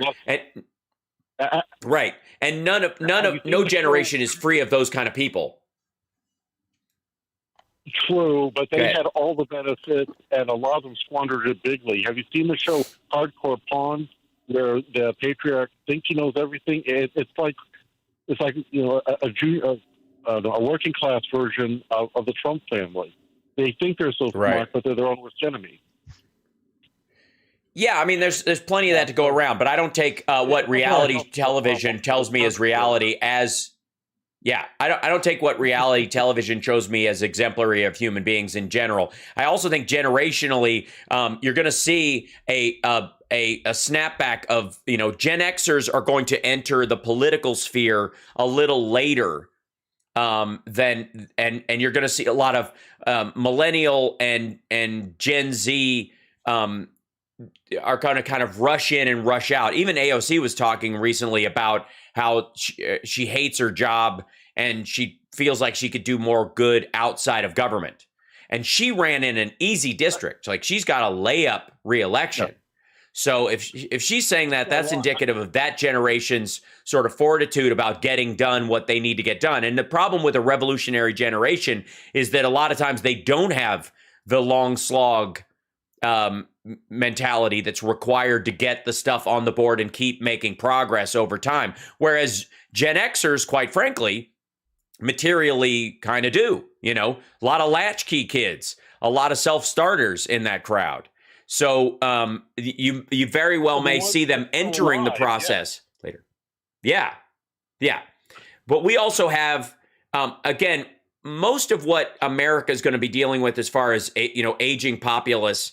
right. And no generation is free of those kind of people. True, but they had all the benefits, and a lot of them squandered it bigly. Have you seen the show Hardcore Pawn, where the patriarch thinks he knows everything? It's like a working class version of the Trump family. They think they're so smart, but they're their own worst enemy. Yeah, I mean, there's plenty of that to go around, but I don't take what reality television tells me as reality as. Yeah, I don't take what reality television shows me as exemplary of human beings in general. I also think generationally, you're going to see a snapback of, Gen Xers are going to enter the political sphere a little later and you're going to see a lot of millennial and Gen Z are going to kind of rush in and rush out. Even AOC was talking recently about how she hates her job and she feels like she could do more good outside of government. And she ran in an easy district. Like, she's got a layup re-election. Yeah. So if she's saying that, that's indicative of that generation's sort of fortitude about getting done what they need to get done. And the problem with a revolutionary generation is that a lot of times they don't have the long slog mentality that's required to get the stuff on the board and keep making progress over time. Whereas Gen Xers, quite frankly, materially kind of do. A lot of latchkey kids, a lot of self-starters in that crowd. So you very well may see them entering the process later. Yeah. But we also have, again, most of what America is going to be dealing with as far as, aging populace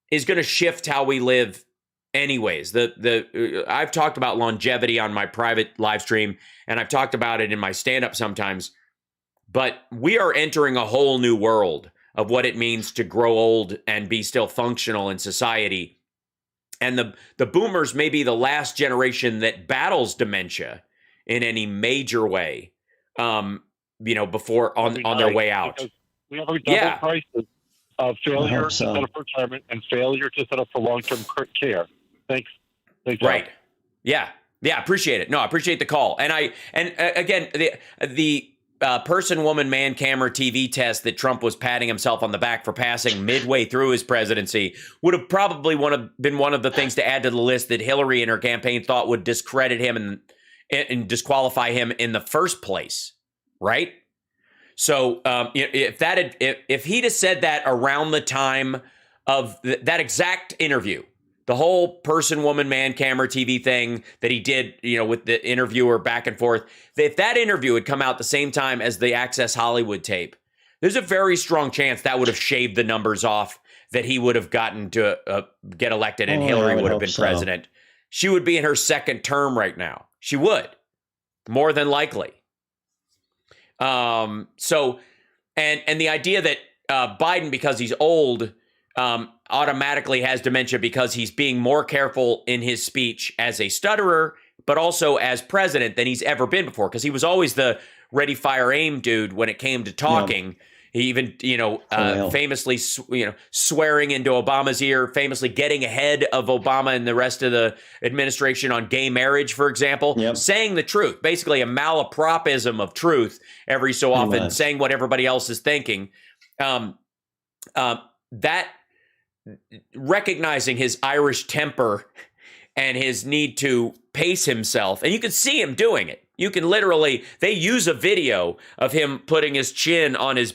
is going to shift how we live anyways. I've talked about longevity on my private live stream, and I've talked about it in my stand-up sometimes, but we are entering a whole new world of what it means to grow old and be still functional in society. And the boomers may be the last generation that battles dementia in any major way, before on their way out. We have a double crisis of failure to set up for retirement and failure to set up for long-term care. Thanks. Right. Yeah. Appreciate it. No, I appreciate the call. And again, the person, woman, man, camera, TV test that Trump was patting himself on the back for passing midway through his presidency would have probably been one of the things to add to the list that Hillary and her campaign thought would discredit him and disqualify him in the first place. Right. So if he'd have said that around the time of that exact interview, the whole person, woman, man, camera, TV thing that he did, with the interviewer back and forth, if that interview had come out the same time as the Access Hollywood tape, there's a very strong chance that would have shaved the numbers off that he would have gotten to get elected and Hillary would have been president. She would be in her second term right now. She would, more than likely. So the idea that Biden, because he's old, automatically has dementia because he's being more careful in his speech as a stutterer, but also as president than he's ever been before, because he was always the ready, fire, aim dude when it came to talking. He even, famously, swearing into Obama's ear, famously getting ahead of Obama and the rest of the administration on gay marriage, for example, saying the truth, basically a malapropism of truth every so often, saying what everybody else is thinking. That recognizing his Irish temper and his need to pace himself, and you can see him doing it. You can literally, they use a video of him putting his chin on his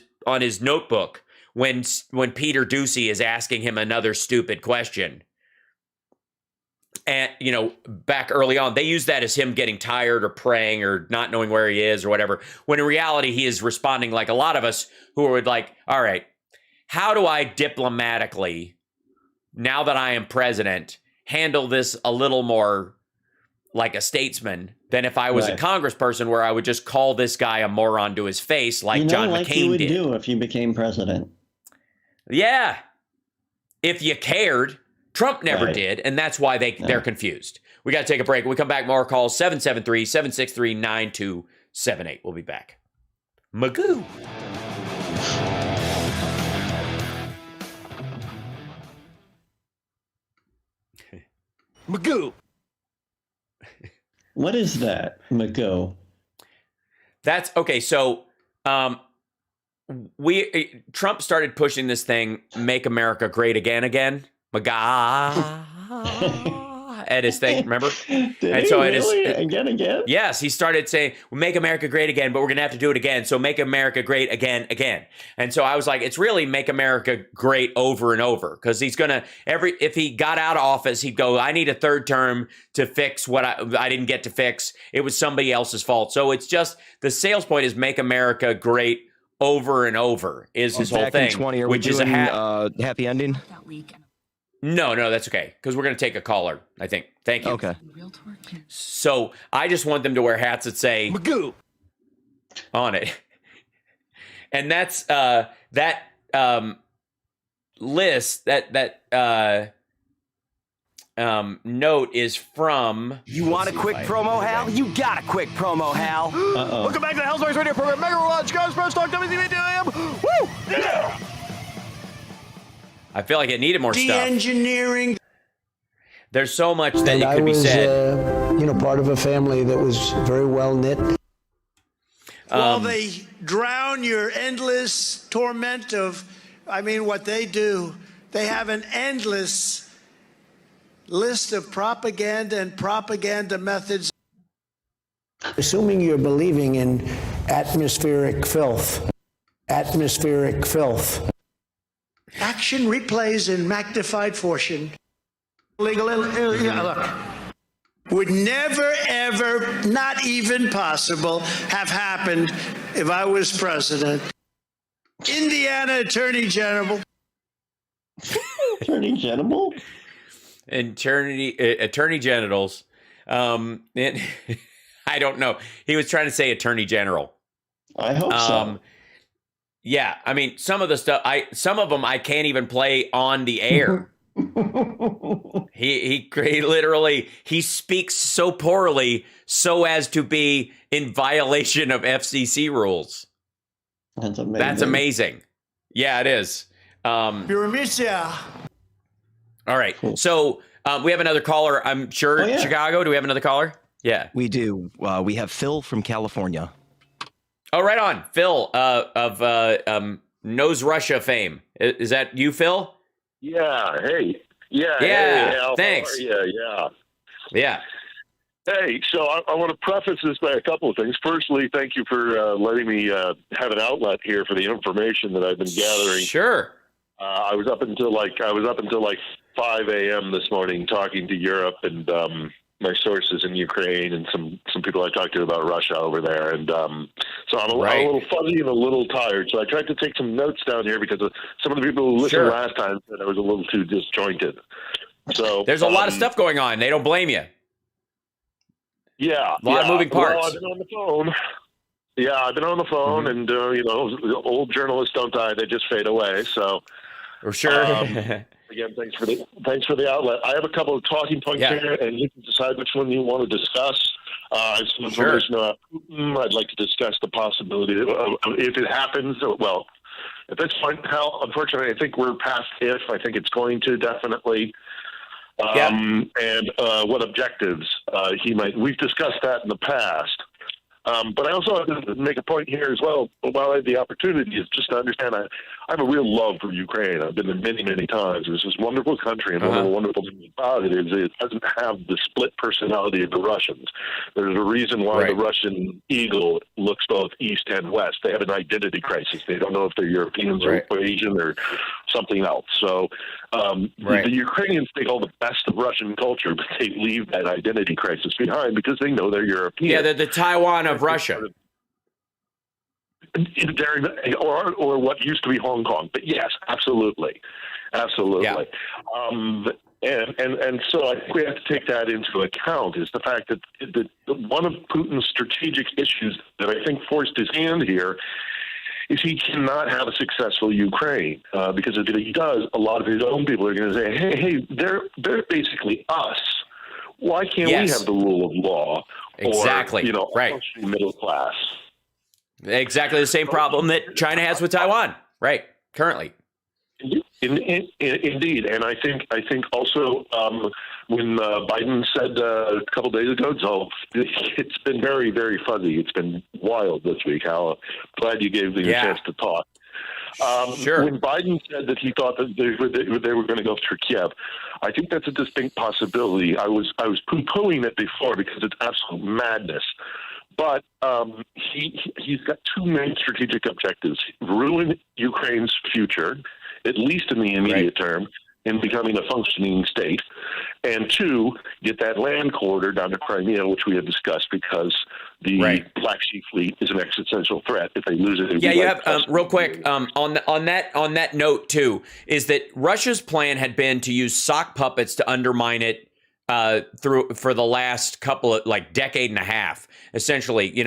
notebook when Peter Doocy is asking him another stupid question. And, back early on, they use that as him getting tired or praying or not knowing where he is or whatever, when in reality, he is responding like a lot of us who are like, all right, how do I diplomatically, now that I am president, handle this a little more like a statesman than if I was a congressperson, where I would just call this guy a moron to his face like John McCain did. You would do if you became president. Yeah. If you cared. Trump never did, and that's why they're confused. We got to take a break. When we come back, more calls, 773-763-9278. We'll be back. Magoo. Magoo. What is that, Magoo? That's okay. So, Trump started pushing this thing, "Make America Great Again." MAGA at his thing, remember? Again? Yes, he started saying, "We'll make America great again, but we're gonna have to do it again. So make America great again." And so I was like, it's really make America great over and over, because he's gonna if he got out of office, he'd go, "I need a third term to fix what I didn't get to fix. It was somebody else's fault." So it's just the sales point is make America great over and over is his whole thing, which is a happy ending. No, that's okay, because we're going to take a caller, I think. Thank you. Okay. So I just want them to wear hats that say Magoo on it. And that's that list, that note is from... You want a quick promo, Hal? You got a quick promo, Hal. Welcome back to the Hellsparks Radio Program. Megaworldwide, Chicago Sports Talk, WCPT. Woo! Yeah! I feel like it needed more stuff. De-engineering. There's so much that it could be said. Part of a family that was very well knit. While they drown your endless torment of, what they do, they have an endless list of propaganda and propaganda methods. Assuming you're believing in atmospheric filth. Action replays in magnified fortune. Look, would never, ever, not even possible, have happened if I was president. Indiana Attorney General. Attorney General? Attorney Genitals. I don't know. He was trying to say Attorney General. I hope so. Yeah, some of the stuff, some of them I can't even play on the air. He literally, he speaks so poorly so as to be in violation of FCC rules. That's amazing. Yeah, it is. All right, so we have another caller, I'm sure. Chicago, do we have another caller? Yeah. We do. We have Phil from California. Oh, right on. Phil of Knows Russia fame. Is that you, Phil? Yeah. Hey. Yeah. Hey, Al, thanks. Yeah. Hey, so I want to preface this by a couple of things. Firstly, thank you for letting me have an outlet here for the information that I've been gathering. Sure. I was up until 5 a.m. this morning talking to Europe and my sources in Ukraine and some people I talked to about Russia over there. And so I'm a little fuzzy and a little tired. So I tried to take some notes down here because some of the people who listened last time said I was a little too disjointed. So there's a lot of stuff going on. They don't blame you. Yeah. A lot of moving parts. Well, I've been on the phone. Yeah, I've been on the phone, and old journalists don't die; they just fade away. So, sure. Again, thanks for the outlet. I have a couple of talking points here, and you can decide which one you want to discuss. I have some information about Putin. I'd like to discuss the possibility of, if it happens. Well, At this point, Hal, unfortunately, I think we're past if. I think it's going to definitely. And what objectives he might. We've discussed that in the past. But I also have to make a point here as well, while I have the opportunity, is just to understand I have a real love for Ukraine. I've been there many, many times. It's this wonderful country, and one of the wonderful things about it is it doesn't have the split personality of the Russians. There's a reason why the Russian eagle looks both east and west. They have an identity crisis. They don't know if they're Europeans or Asian or something else. So the Ukrainians take all the best of Russian culture, but they leave that identity crisis behind because they know they're European. Yeah, they're the Taiwan of Russia. Or what used to be Hong Kong. But yes, absolutely. Absolutely. Yeah. And so I think we have to take that into account, is the fact that one of Putin's strategic issues that I think forced his hand here is he cannot have a successful Ukraine, because if he does, a lot of his own people are going to say, hey, they're basically us. Why can't we have the rule of law? Exactly. Or, functioning middle class. Exactly the same problem that China has with Taiwan, right? Currently. Indeed, and I think also when Biden said a couple days ago, it's been very, very fuzzy. It's been wild this week. Hal, glad you gave me a chance to talk. Sure. When Biden said that he thought that they were going to go for Kiev, I think that's a distinct possibility. I was poo-pooing it before because it's absolute madness. But he's got two main strategic objectives: ruin Ukraine's future, at least in the immediate term, in becoming a functioning state, and two, get that land corridor down to Crimea, which we have discussed, because the Black Sea Fleet is an existential threat. If they lose it, you have real quick on that note too, is that Russia's plan had been to use sock puppets to undermine it for the last couple of decade and a half, essentially. And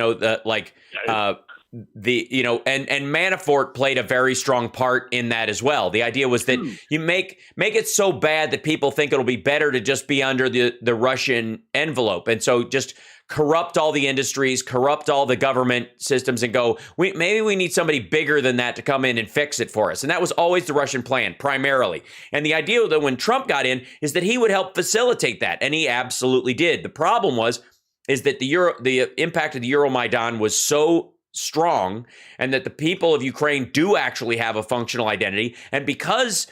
Manafort played a very strong part in that as well. The idea was that you make it so bad that people think it'll be better to just be under the Russian envelope. And so just corrupt all the industries, corrupt all the government systems, and go, maybe we need somebody bigger than that to come in and fix it for us. And that was always the Russian plan, primarily. And the idea that when Trump got in is that he would help facilitate that. And he absolutely did. The problem is that the impact of the Euromaidan was so strong, and that the people of Ukraine do actually have a functional identity. And because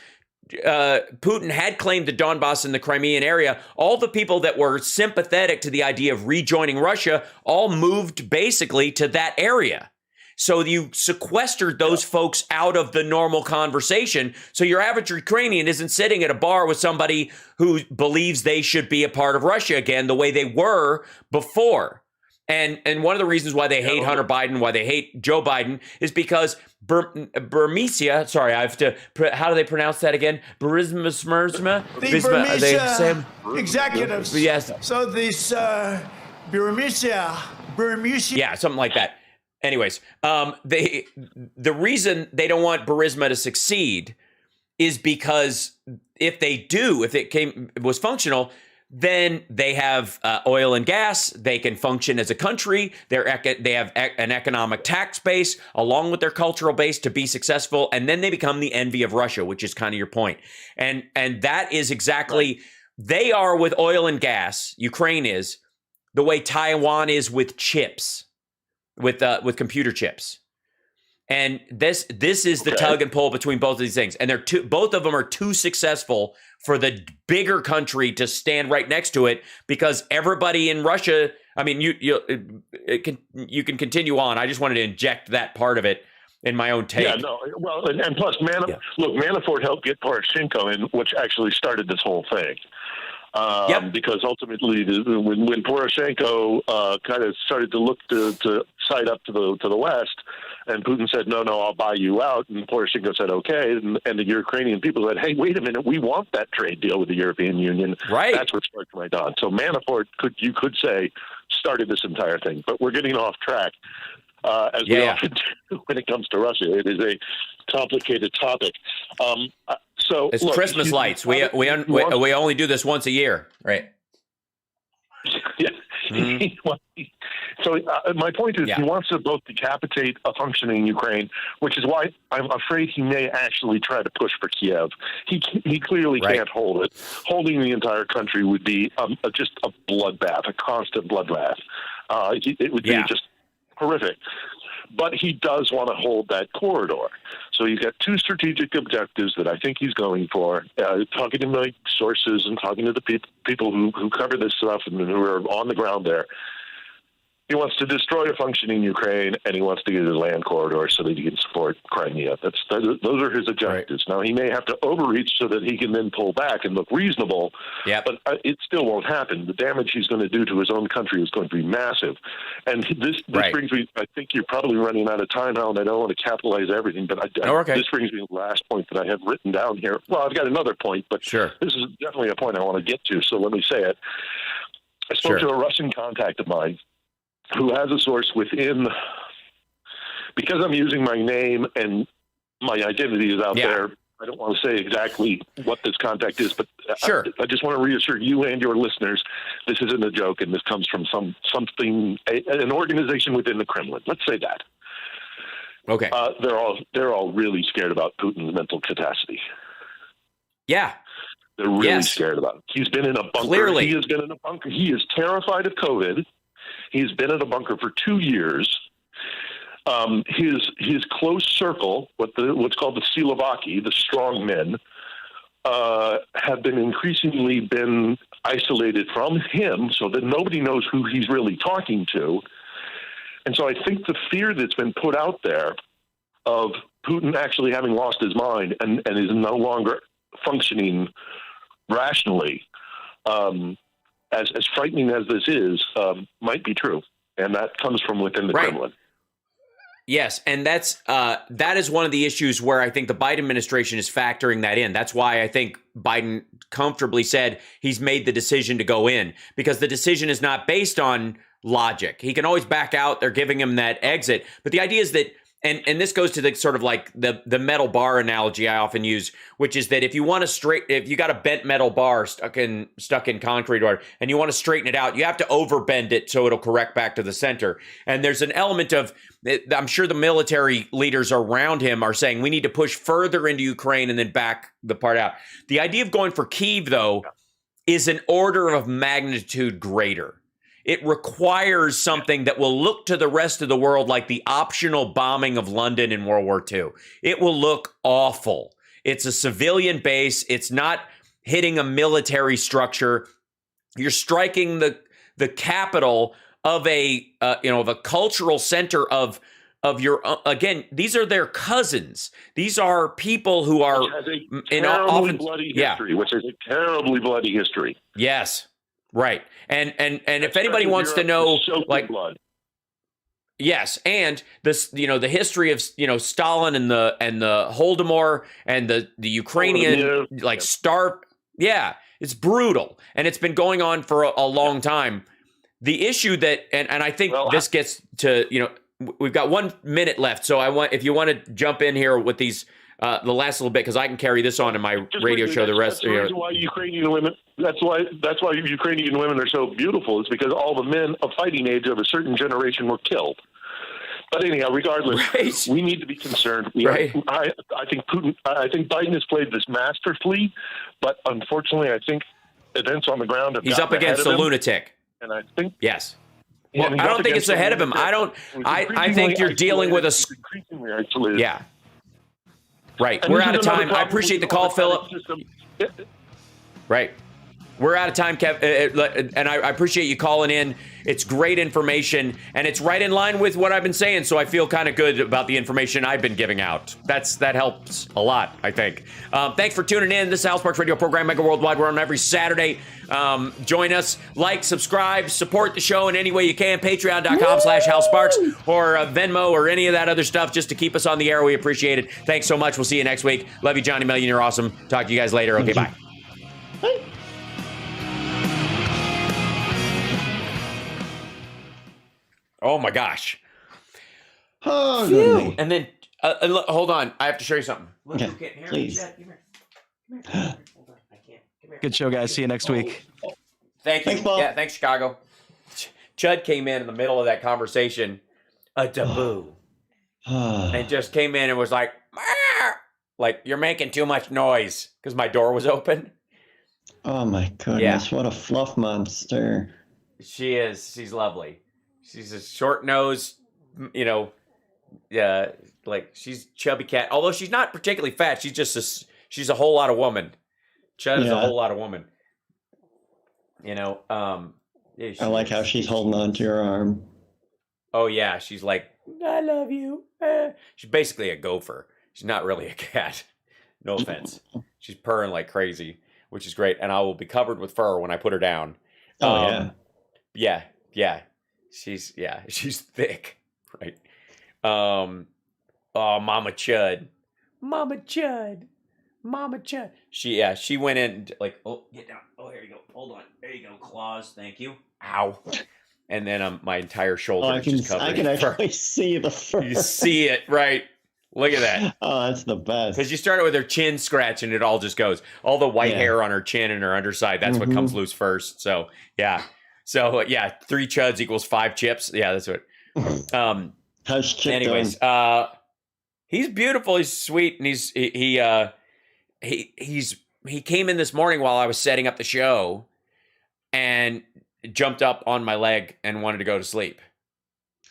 Putin had claimed the Donbass and the Crimean area, all the people that were sympathetic to the idea of rejoining Russia all moved basically to that area. So you sequestered those folks out of the normal conversation. So your average Ukrainian isn't sitting at a bar with somebody who believes they should be a part of Russia again the way they were before. And one of the reasons why they hate Hunter Biden, why they hate Joe Biden, is because Burmesia, sorry, I have to, how do they pronounce that again? Burisma. The Burmesia executives. Yes. So this Burmesia. Yeah, something like that. Anyways, the reason they don't want Burisma to succeed is because if it was functional, then they have oil and gas. They can function as a country. They have an economic tax base along with their cultural base to be successful, and then they become the envy of Russia, which is kind of your point. And that is exactly they are with oil and gas. Ukraine is the way Taiwan is with chips, with computer chips. And this is the tug and pull between both of these things, and both of them are too successful for the bigger country to stand right next to it, because everybody in Russia. I mean, you can continue on. I just wanted to inject that part of it in my own take. Yeah, no. Well, and plus, Manafort helped get Poroshenko in, which actually started this whole thing. Because ultimately, when Poroshenko kind of started to look to side up to the West, and Putin said, no, I'll buy you out, and Poroshenko said, okay, and the Ukrainian people said, hey, wait a minute, we want that trade deal with the European Union. Right. That's what sparked Maidan. So Manafort, you could say, started this entire thing. But we're getting off track, as we often do when it comes to Russia. It is a complicated topic. So it's Christmas lights. We only do this once a year, right? Yeah, So my point is, he wants to both decapitate a functioning Ukraine, which is why I'm afraid he may actually try to push for Kiev. He clearly can't hold it. Holding the entire country would be just a bloodbath, a constant bloodbath. It would be just horrific. But he does want to hold that corridor. So he's got two strategic objectives that I think he's going for. Talking to my sources and talking to the people who cover this stuff and who are on the ground there. He wants to destroy a functioning Ukraine, and he wants to get his land corridor so that he can support Crimea. Those are his objectives. Now, he may have to overreach so that he can then pull back and look reasonable, but it still won't happen. The damage he's going to do to his own country is going to be massive. And this brings me, I think you're probably running out of time now, and I don't want to capitalize everything, but this brings me to the last point that I have written down here. Well, I've got another point, but this is definitely a point I want to get to, so let me say it. I spoke to a Russian contact of mine who has a source within, because I'm using my name and my identity is out there. I don't want to say exactly what this contact is, but I just want to reassure you and your listeners, this isn't a joke, and this comes from an organization within the Kremlin. Let's say that. Okay. They're all really scared about Putin's mental capacity. Yeah. They're really scared about it. He's been in a bunker. Clearly. He has been in a bunker. He is terrified of COVID. He's been in a bunker for 2 years. His close circle, what's called the Silovaki, the strong men, have been increasingly isolated from him, so that nobody knows who he's really talking to. And so I think the fear that's been put out there of Putin actually having lost his mind and is no longer functioning rationally, as frightening as this is, might be true, and that comes from within the Kremlin. Yes, and that is one of the issues where I think the Biden administration is factoring that in. That's why I think Biden comfortably said he's made the decision to go in, because the decision is not based on logic. He can always back out. They're giving him that exit, but the idea is that. And this goes to the sort of like the metal bar analogy I often use, which is that if you got a bent metal bar stuck in concrete and you want to straighten it out, you have to overbend it so it'll correct back to the center. And there's an element of, I'm sure the military leaders around him are saying we need to push further into Ukraine and then back the part out. The idea of going for Kyiv, though, is an order of magnitude greater. It requires something that will look to the rest of the world like the optional bombing of London in World War II. It will look awful. It's a civilian base. It's not hitting a military structure. You're striking the capital of a cultural center of your again. These are their cousins. These are people who are bloody history, which is a terribly bloody history. Yes. Right. And if anybody wants to know, like, blood. Yes, and this, the history of Stalin and the Holodomor and the Ukrainian it's brutal, and it's been going on for a long time. The issue that and I think this gets to we've got 1 minute left, so if you want to jump in here with these. The last little bit, because I can carry this on in my radio show. The rest. That's why Ukrainian women. That's why Ukrainian women are so beautiful. It's because all the men of fighting age of a certain generation were killed. But anyhow, regardless, we need to be concerned. I think Biden has played this masterfully, but unfortunately, I think events on the ground have. He's up against a lunatic, and I think yes. Well, I don't think it's ahead of him. I think you're dealing with a. Yeah. Right. We're out of time. I appreciate the call, Philip. Right. We're out of time, Kev. And I appreciate you calling in. It's great information, and it's right in line with what I've been saying, so I feel kind of good about the information I've been giving out. That helps a lot, I think. Thanks for tuning in. This is Hal Sparks Radio program, Mega Worldwide. We're on every Saturday. Join us. Like, subscribe, support the show in any way you can. Patreon.com/Hal Sparks or Venmo or any of that other stuff just to keep us on the air. We appreciate it. Thanks so much. We'll see you next week. Love you, Johnny Million. You're awesome. Talk to you guys later. Okay, bye. Oh my gosh! Oh, and then hold on, I have to show you something. Okay, please. Good show, guys. See you next week. Thank you. Thanks, Paul. Yeah, thanks, Chicago. Chud came in the middle of that conversation, a taboo, and just came in and was like, "Meow," like, you're making too much noise, because my door was open. Oh my goodness, what a fluff monster. She is. She's lovely. She's a short-nosed, like, she's chubby cat. Although she's not particularly fat. She's just she's a whole lot of woman. Chud is a whole lot of woman. I like how she's holding on to your arm. Oh, yeah. She's like, I love you. She's basically a gopher. She's not really a cat. No offense. She's purring like crazy, which is great. And I will be covered with fur when I put her down. Oh, Yeah. She's thick. Right. Oh, Mama Chud. She went in like, oh, get down. Oh, here you go. Hold on. There you go. Claws. Thank you. Ow. And then my entire shoulder is just covered. I can actually see the fur. You see it, right? Look at that. Oh, that's the best. Because you started with her chin scratch and it all just goes. All the white hair on her chin and her underside, that's what comes loose first. So, yeah. 3 chuds equals 5 chips. Yeah, that's what. How's Chip anyways, doing? He's beautiful. He's sweet. And he came in this morning while I was setting up the show and jumped up on my leg and wanted to go to sleep.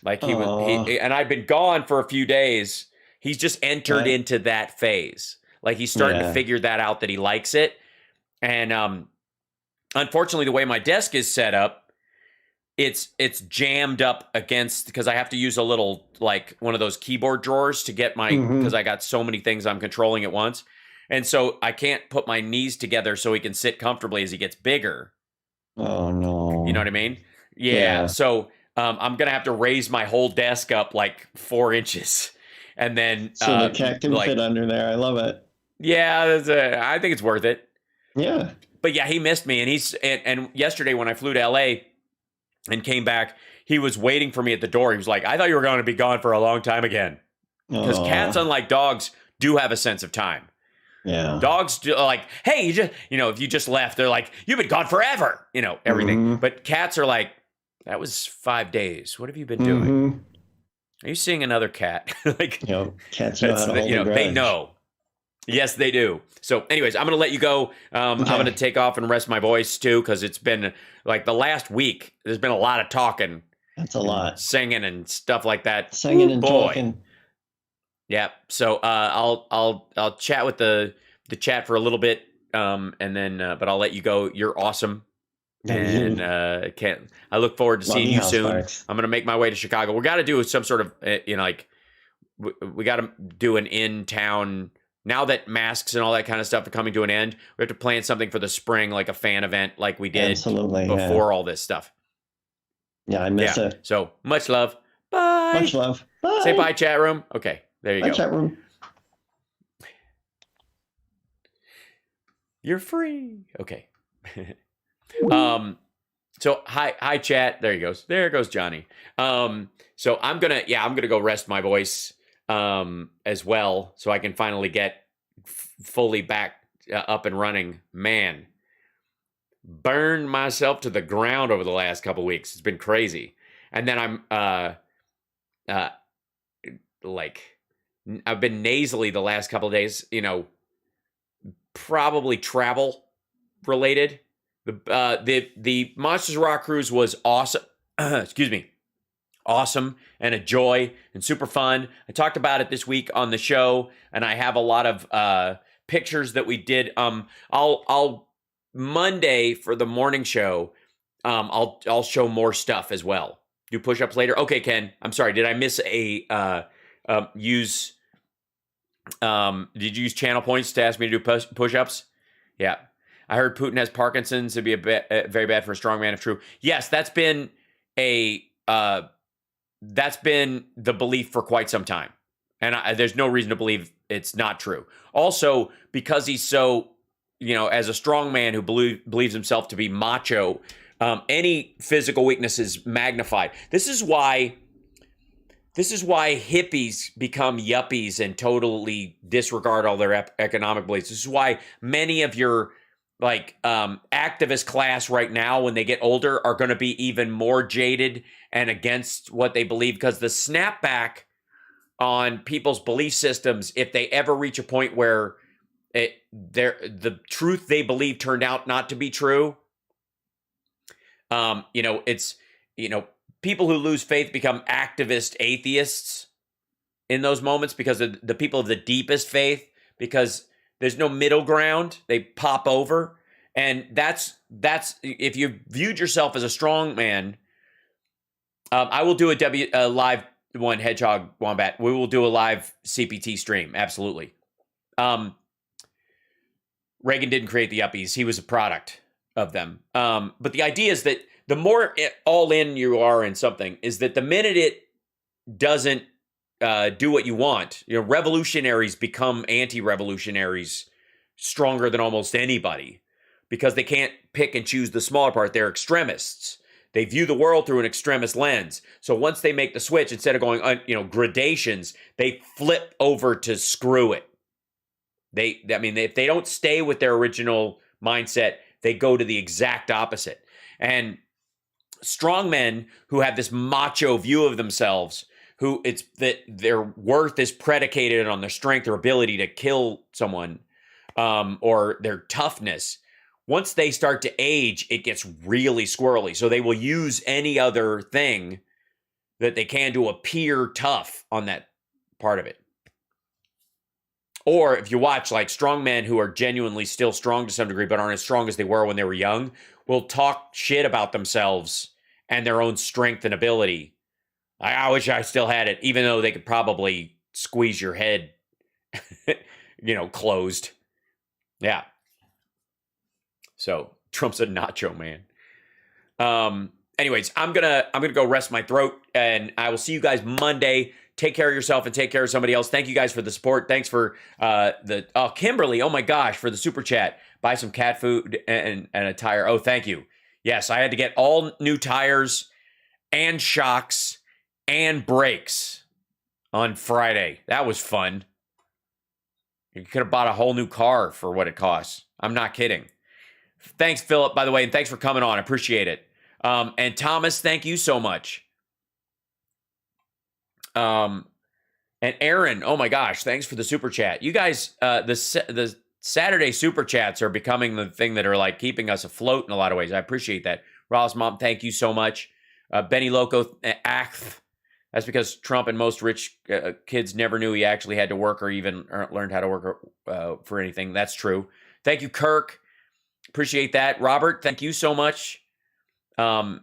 Like and I'd been gone for a few days. He's just entered into that phase. Like he's starting to figure that out, that he likes it. And unfortunately, the way my desk is set up, it's jammed up against, because I have to use a little, like one of those keyboard drawers to get my, because I got so many things I'm controlling at once. And so I can't put my knees together so he can sit comfortably as he gets bigger. Oh, no. You know what I mean? Yeah. So I'm going to have to raise my whole desk up like 4 inches. And then so the cat can fit under there. I love it. Yeah, I think it's worth it. Yeah. But yeah, he missed me. And yesterday when I flew to LA and came back, he was waiting for me at the door. He was like, I thought you were going to be gone for a long time again. Because cats, unlike dogs, do have a sense of time. Yeah. Dogs do, like, hey, you just, if you just left, they're like, you've been gone forever, everything. But cats are like, that was 5 days. What have you been doing? Are you seeing another cat? Like, cats know how to hold a grudge. They know. Yes, they do. So anyways, I'm going to let you go. I'm going to take off and rest my voice too, because it's been like the last week, there's been a lot of talking. That's a lot. Singing and stuff like that. Singing and talking. Yeah. So I'll chat with the chat for a little bit, and then but I'll let you go. You're awesome. And I look forward to seeing you soon. Sparks. I'm going to make my way to Chicago. We got to do some sort of, we got to do an in-town, now that masks and all that kind of stuff are coming to an end, we have to plan something for the spring, like a fan event like we did before all this stuff. Yeah, I miss it. So much love. Bye. Much love. Bye. Say bye, chat room. Okay, there you go. Bye, chat room. You're free. Okay. So hi chat. There he goes. There goes Johnny. So I'm gonna go rest my voice as well, so I can finally get fully back up and running. Man, burned myself to the ground over the last couple weeks. It's been crazy. And then I've been nasally the last couple of days, probably travel related. The Monsters Rock cruise was awesome. Excuse me. Awesome and a joy and super fun. I talked about it this week on the show, and I have a lot of pictures that we did. I'll Monday for the morning show. I'll show more stuff as well. Do push-ups later. Okay, Ken. I'm sorry. Did I miss a use? Did you use channel points to ask me to do push-ups? Yeah. I heard Putin has Parkinson's. It'd be very bad for a strong man if true. Yes, that's been the belief for quite some time. And there's no reason to believe it's not true. Also, because he's so, as a strong man who believes himself to be macho, any physical weakness is magnified. This is why hippies become yuppies and totally disregard all their economic beliefs. This is why many of your activist class right now, when they get older, are going to be even more jaded and against what they believe, because the snapback on people's belief systems, if they ever reach a point where the truth they believe turned out not to be true, it's, people who lose faith become activist atheists in those moments, because of the people of the deepest faith, because there's no middle ground. They pop over. And that's if you viewed yourself as a strong man, I will do a live one, Hedgehog Wombat. We will do a live CPT stream. Absolutely. Reagan didn't create the yuppies. He was a product of them. But the idea is that the more all in you are in something, is that the minute it doesn't do what you want, revolutionaries become anti-revolutionaries stronger than almost anybody, because they can't pick and choose the smaller part. They're extremists. They view the world through an extremist lens. So once they make the switch, instead of going, gradations, they flip over to screw it. If they don't stay with their original mindset, they go to the exact opposite. And strong men who have this macho view of themselves, who it's that their worth is predicated on their strength or ability to kill someone, or their toughness. Once they start to age, it gets really squirrely. So they will use any other thing that they can to appear tough on that part of it. Or if you watch strong men who are genuinely still strong to some degree, but aren't as strong as they were when they were young, will talk shit about themselves and their own strength and ability. I wish I still had it, even though they could probably squeeze your head, closed. Yeah. So Trump's a nacho man. Anyways, I'm gonna go rest my throat, and I will see you guys Monday. Take care of yourself and take care of somebody else. Thank you guys for the support. Thanks for Kimberly. Oh my gosh, for the super chat. Buy some cat food and a tire. Oh, thank you. Yes, I had to get all new tires and shocks and brakes on Friday. That was fun. You could have bought a whole new car for what it costs. I'm not kidding. Thanks, Philip, by the way, and thanks for coming on. I appreciate it. And Thomas, thank you so much. And Aaron, oh my gosh, thanks for the super chat. You guys, the Saturday super chats are becoming the thing that are keeping us afloat in a lot of ways. I appreciate that. Ross Mom, thank you so much. Benny Loco, that's because Trump and most rich kids never knew he actually had to work or even learned how to work for anything. That's true. Thank you, Kirk. Appreciate that. Robert, thank you so much. And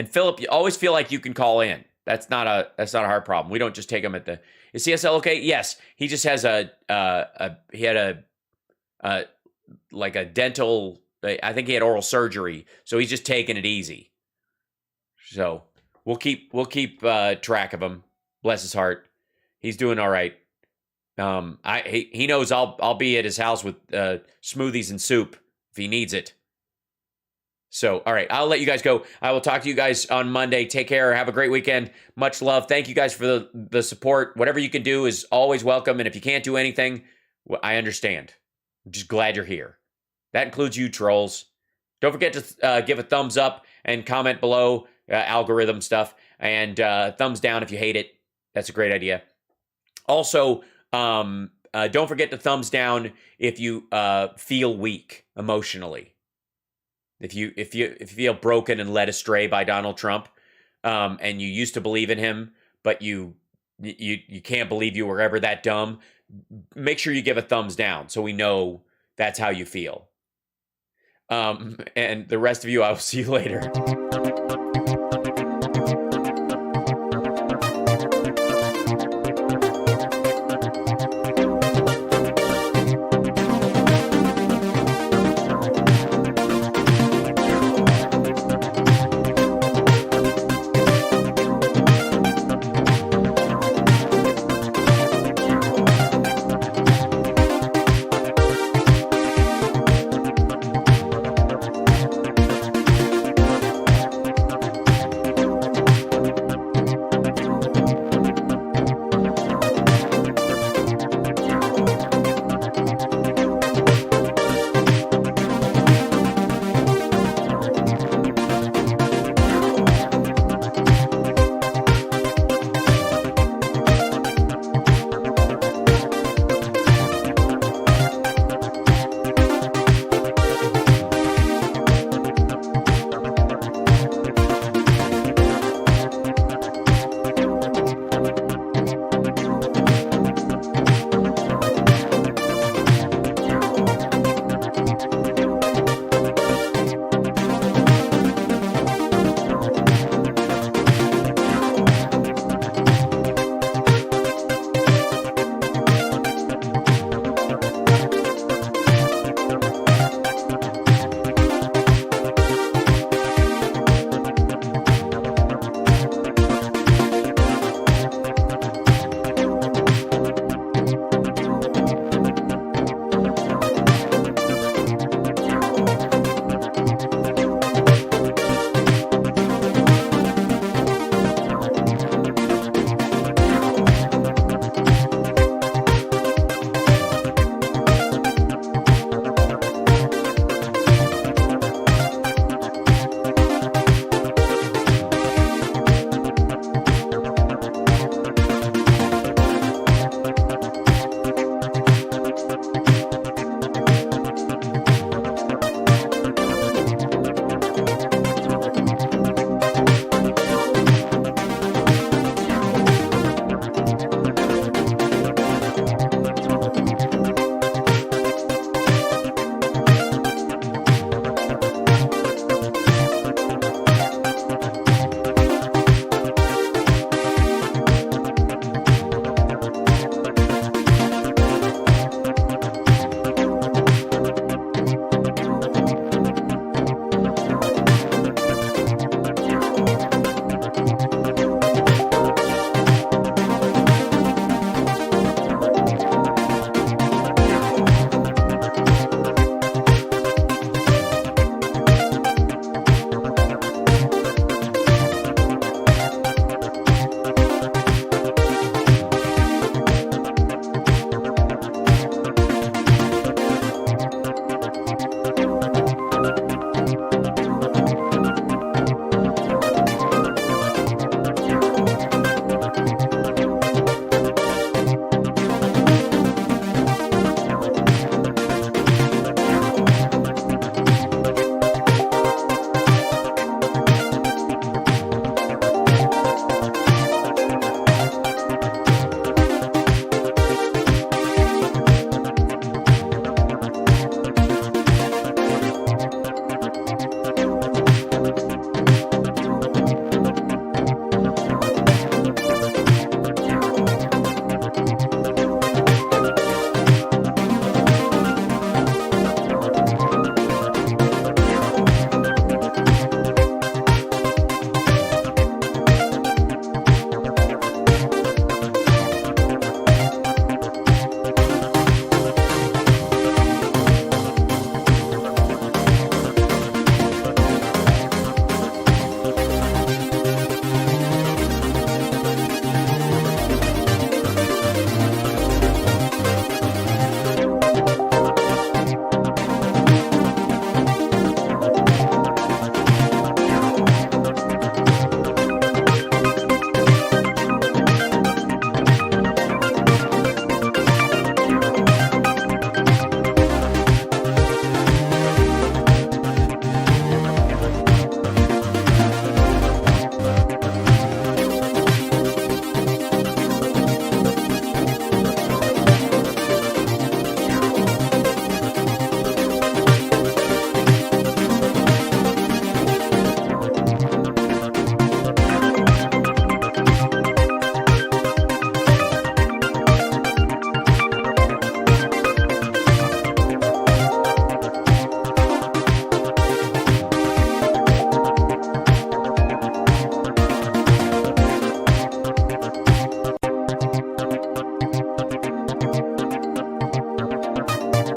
Philip, you always feel like you can call in. That's not a hard problem. We don't just take him at the. Is CSL okay? Yes. He just has a dental. I think he had oral surgery, so he's just taking it easy. So we'll keep track of him. Bless his heart. He's doing all right. He knows I'll be at his house with smoothies and soup if he needs it. So, all right, I'll let you guys go. I will talk to you guys on Monday. Take care. Have a great weekend. Much love. Thank you guys for the support. Whatever you can do is always welcome. And if you can't do anything, I understand. I'm just glad you're here. That includes you, trolls. Don't forget to give a thumbs up and comment below, algorithm stuff. And thumbs down if you hate it. That's a great idea. Also, don't forget to thumbs down if you feel weak emotionally. If you feel broken and led astray by Donald Trump, and you used to believe in him, but you can't believe you were ever that dumb, make sure you give a thumbs down so we know that's how you feel. And the rest of you, I will see you later.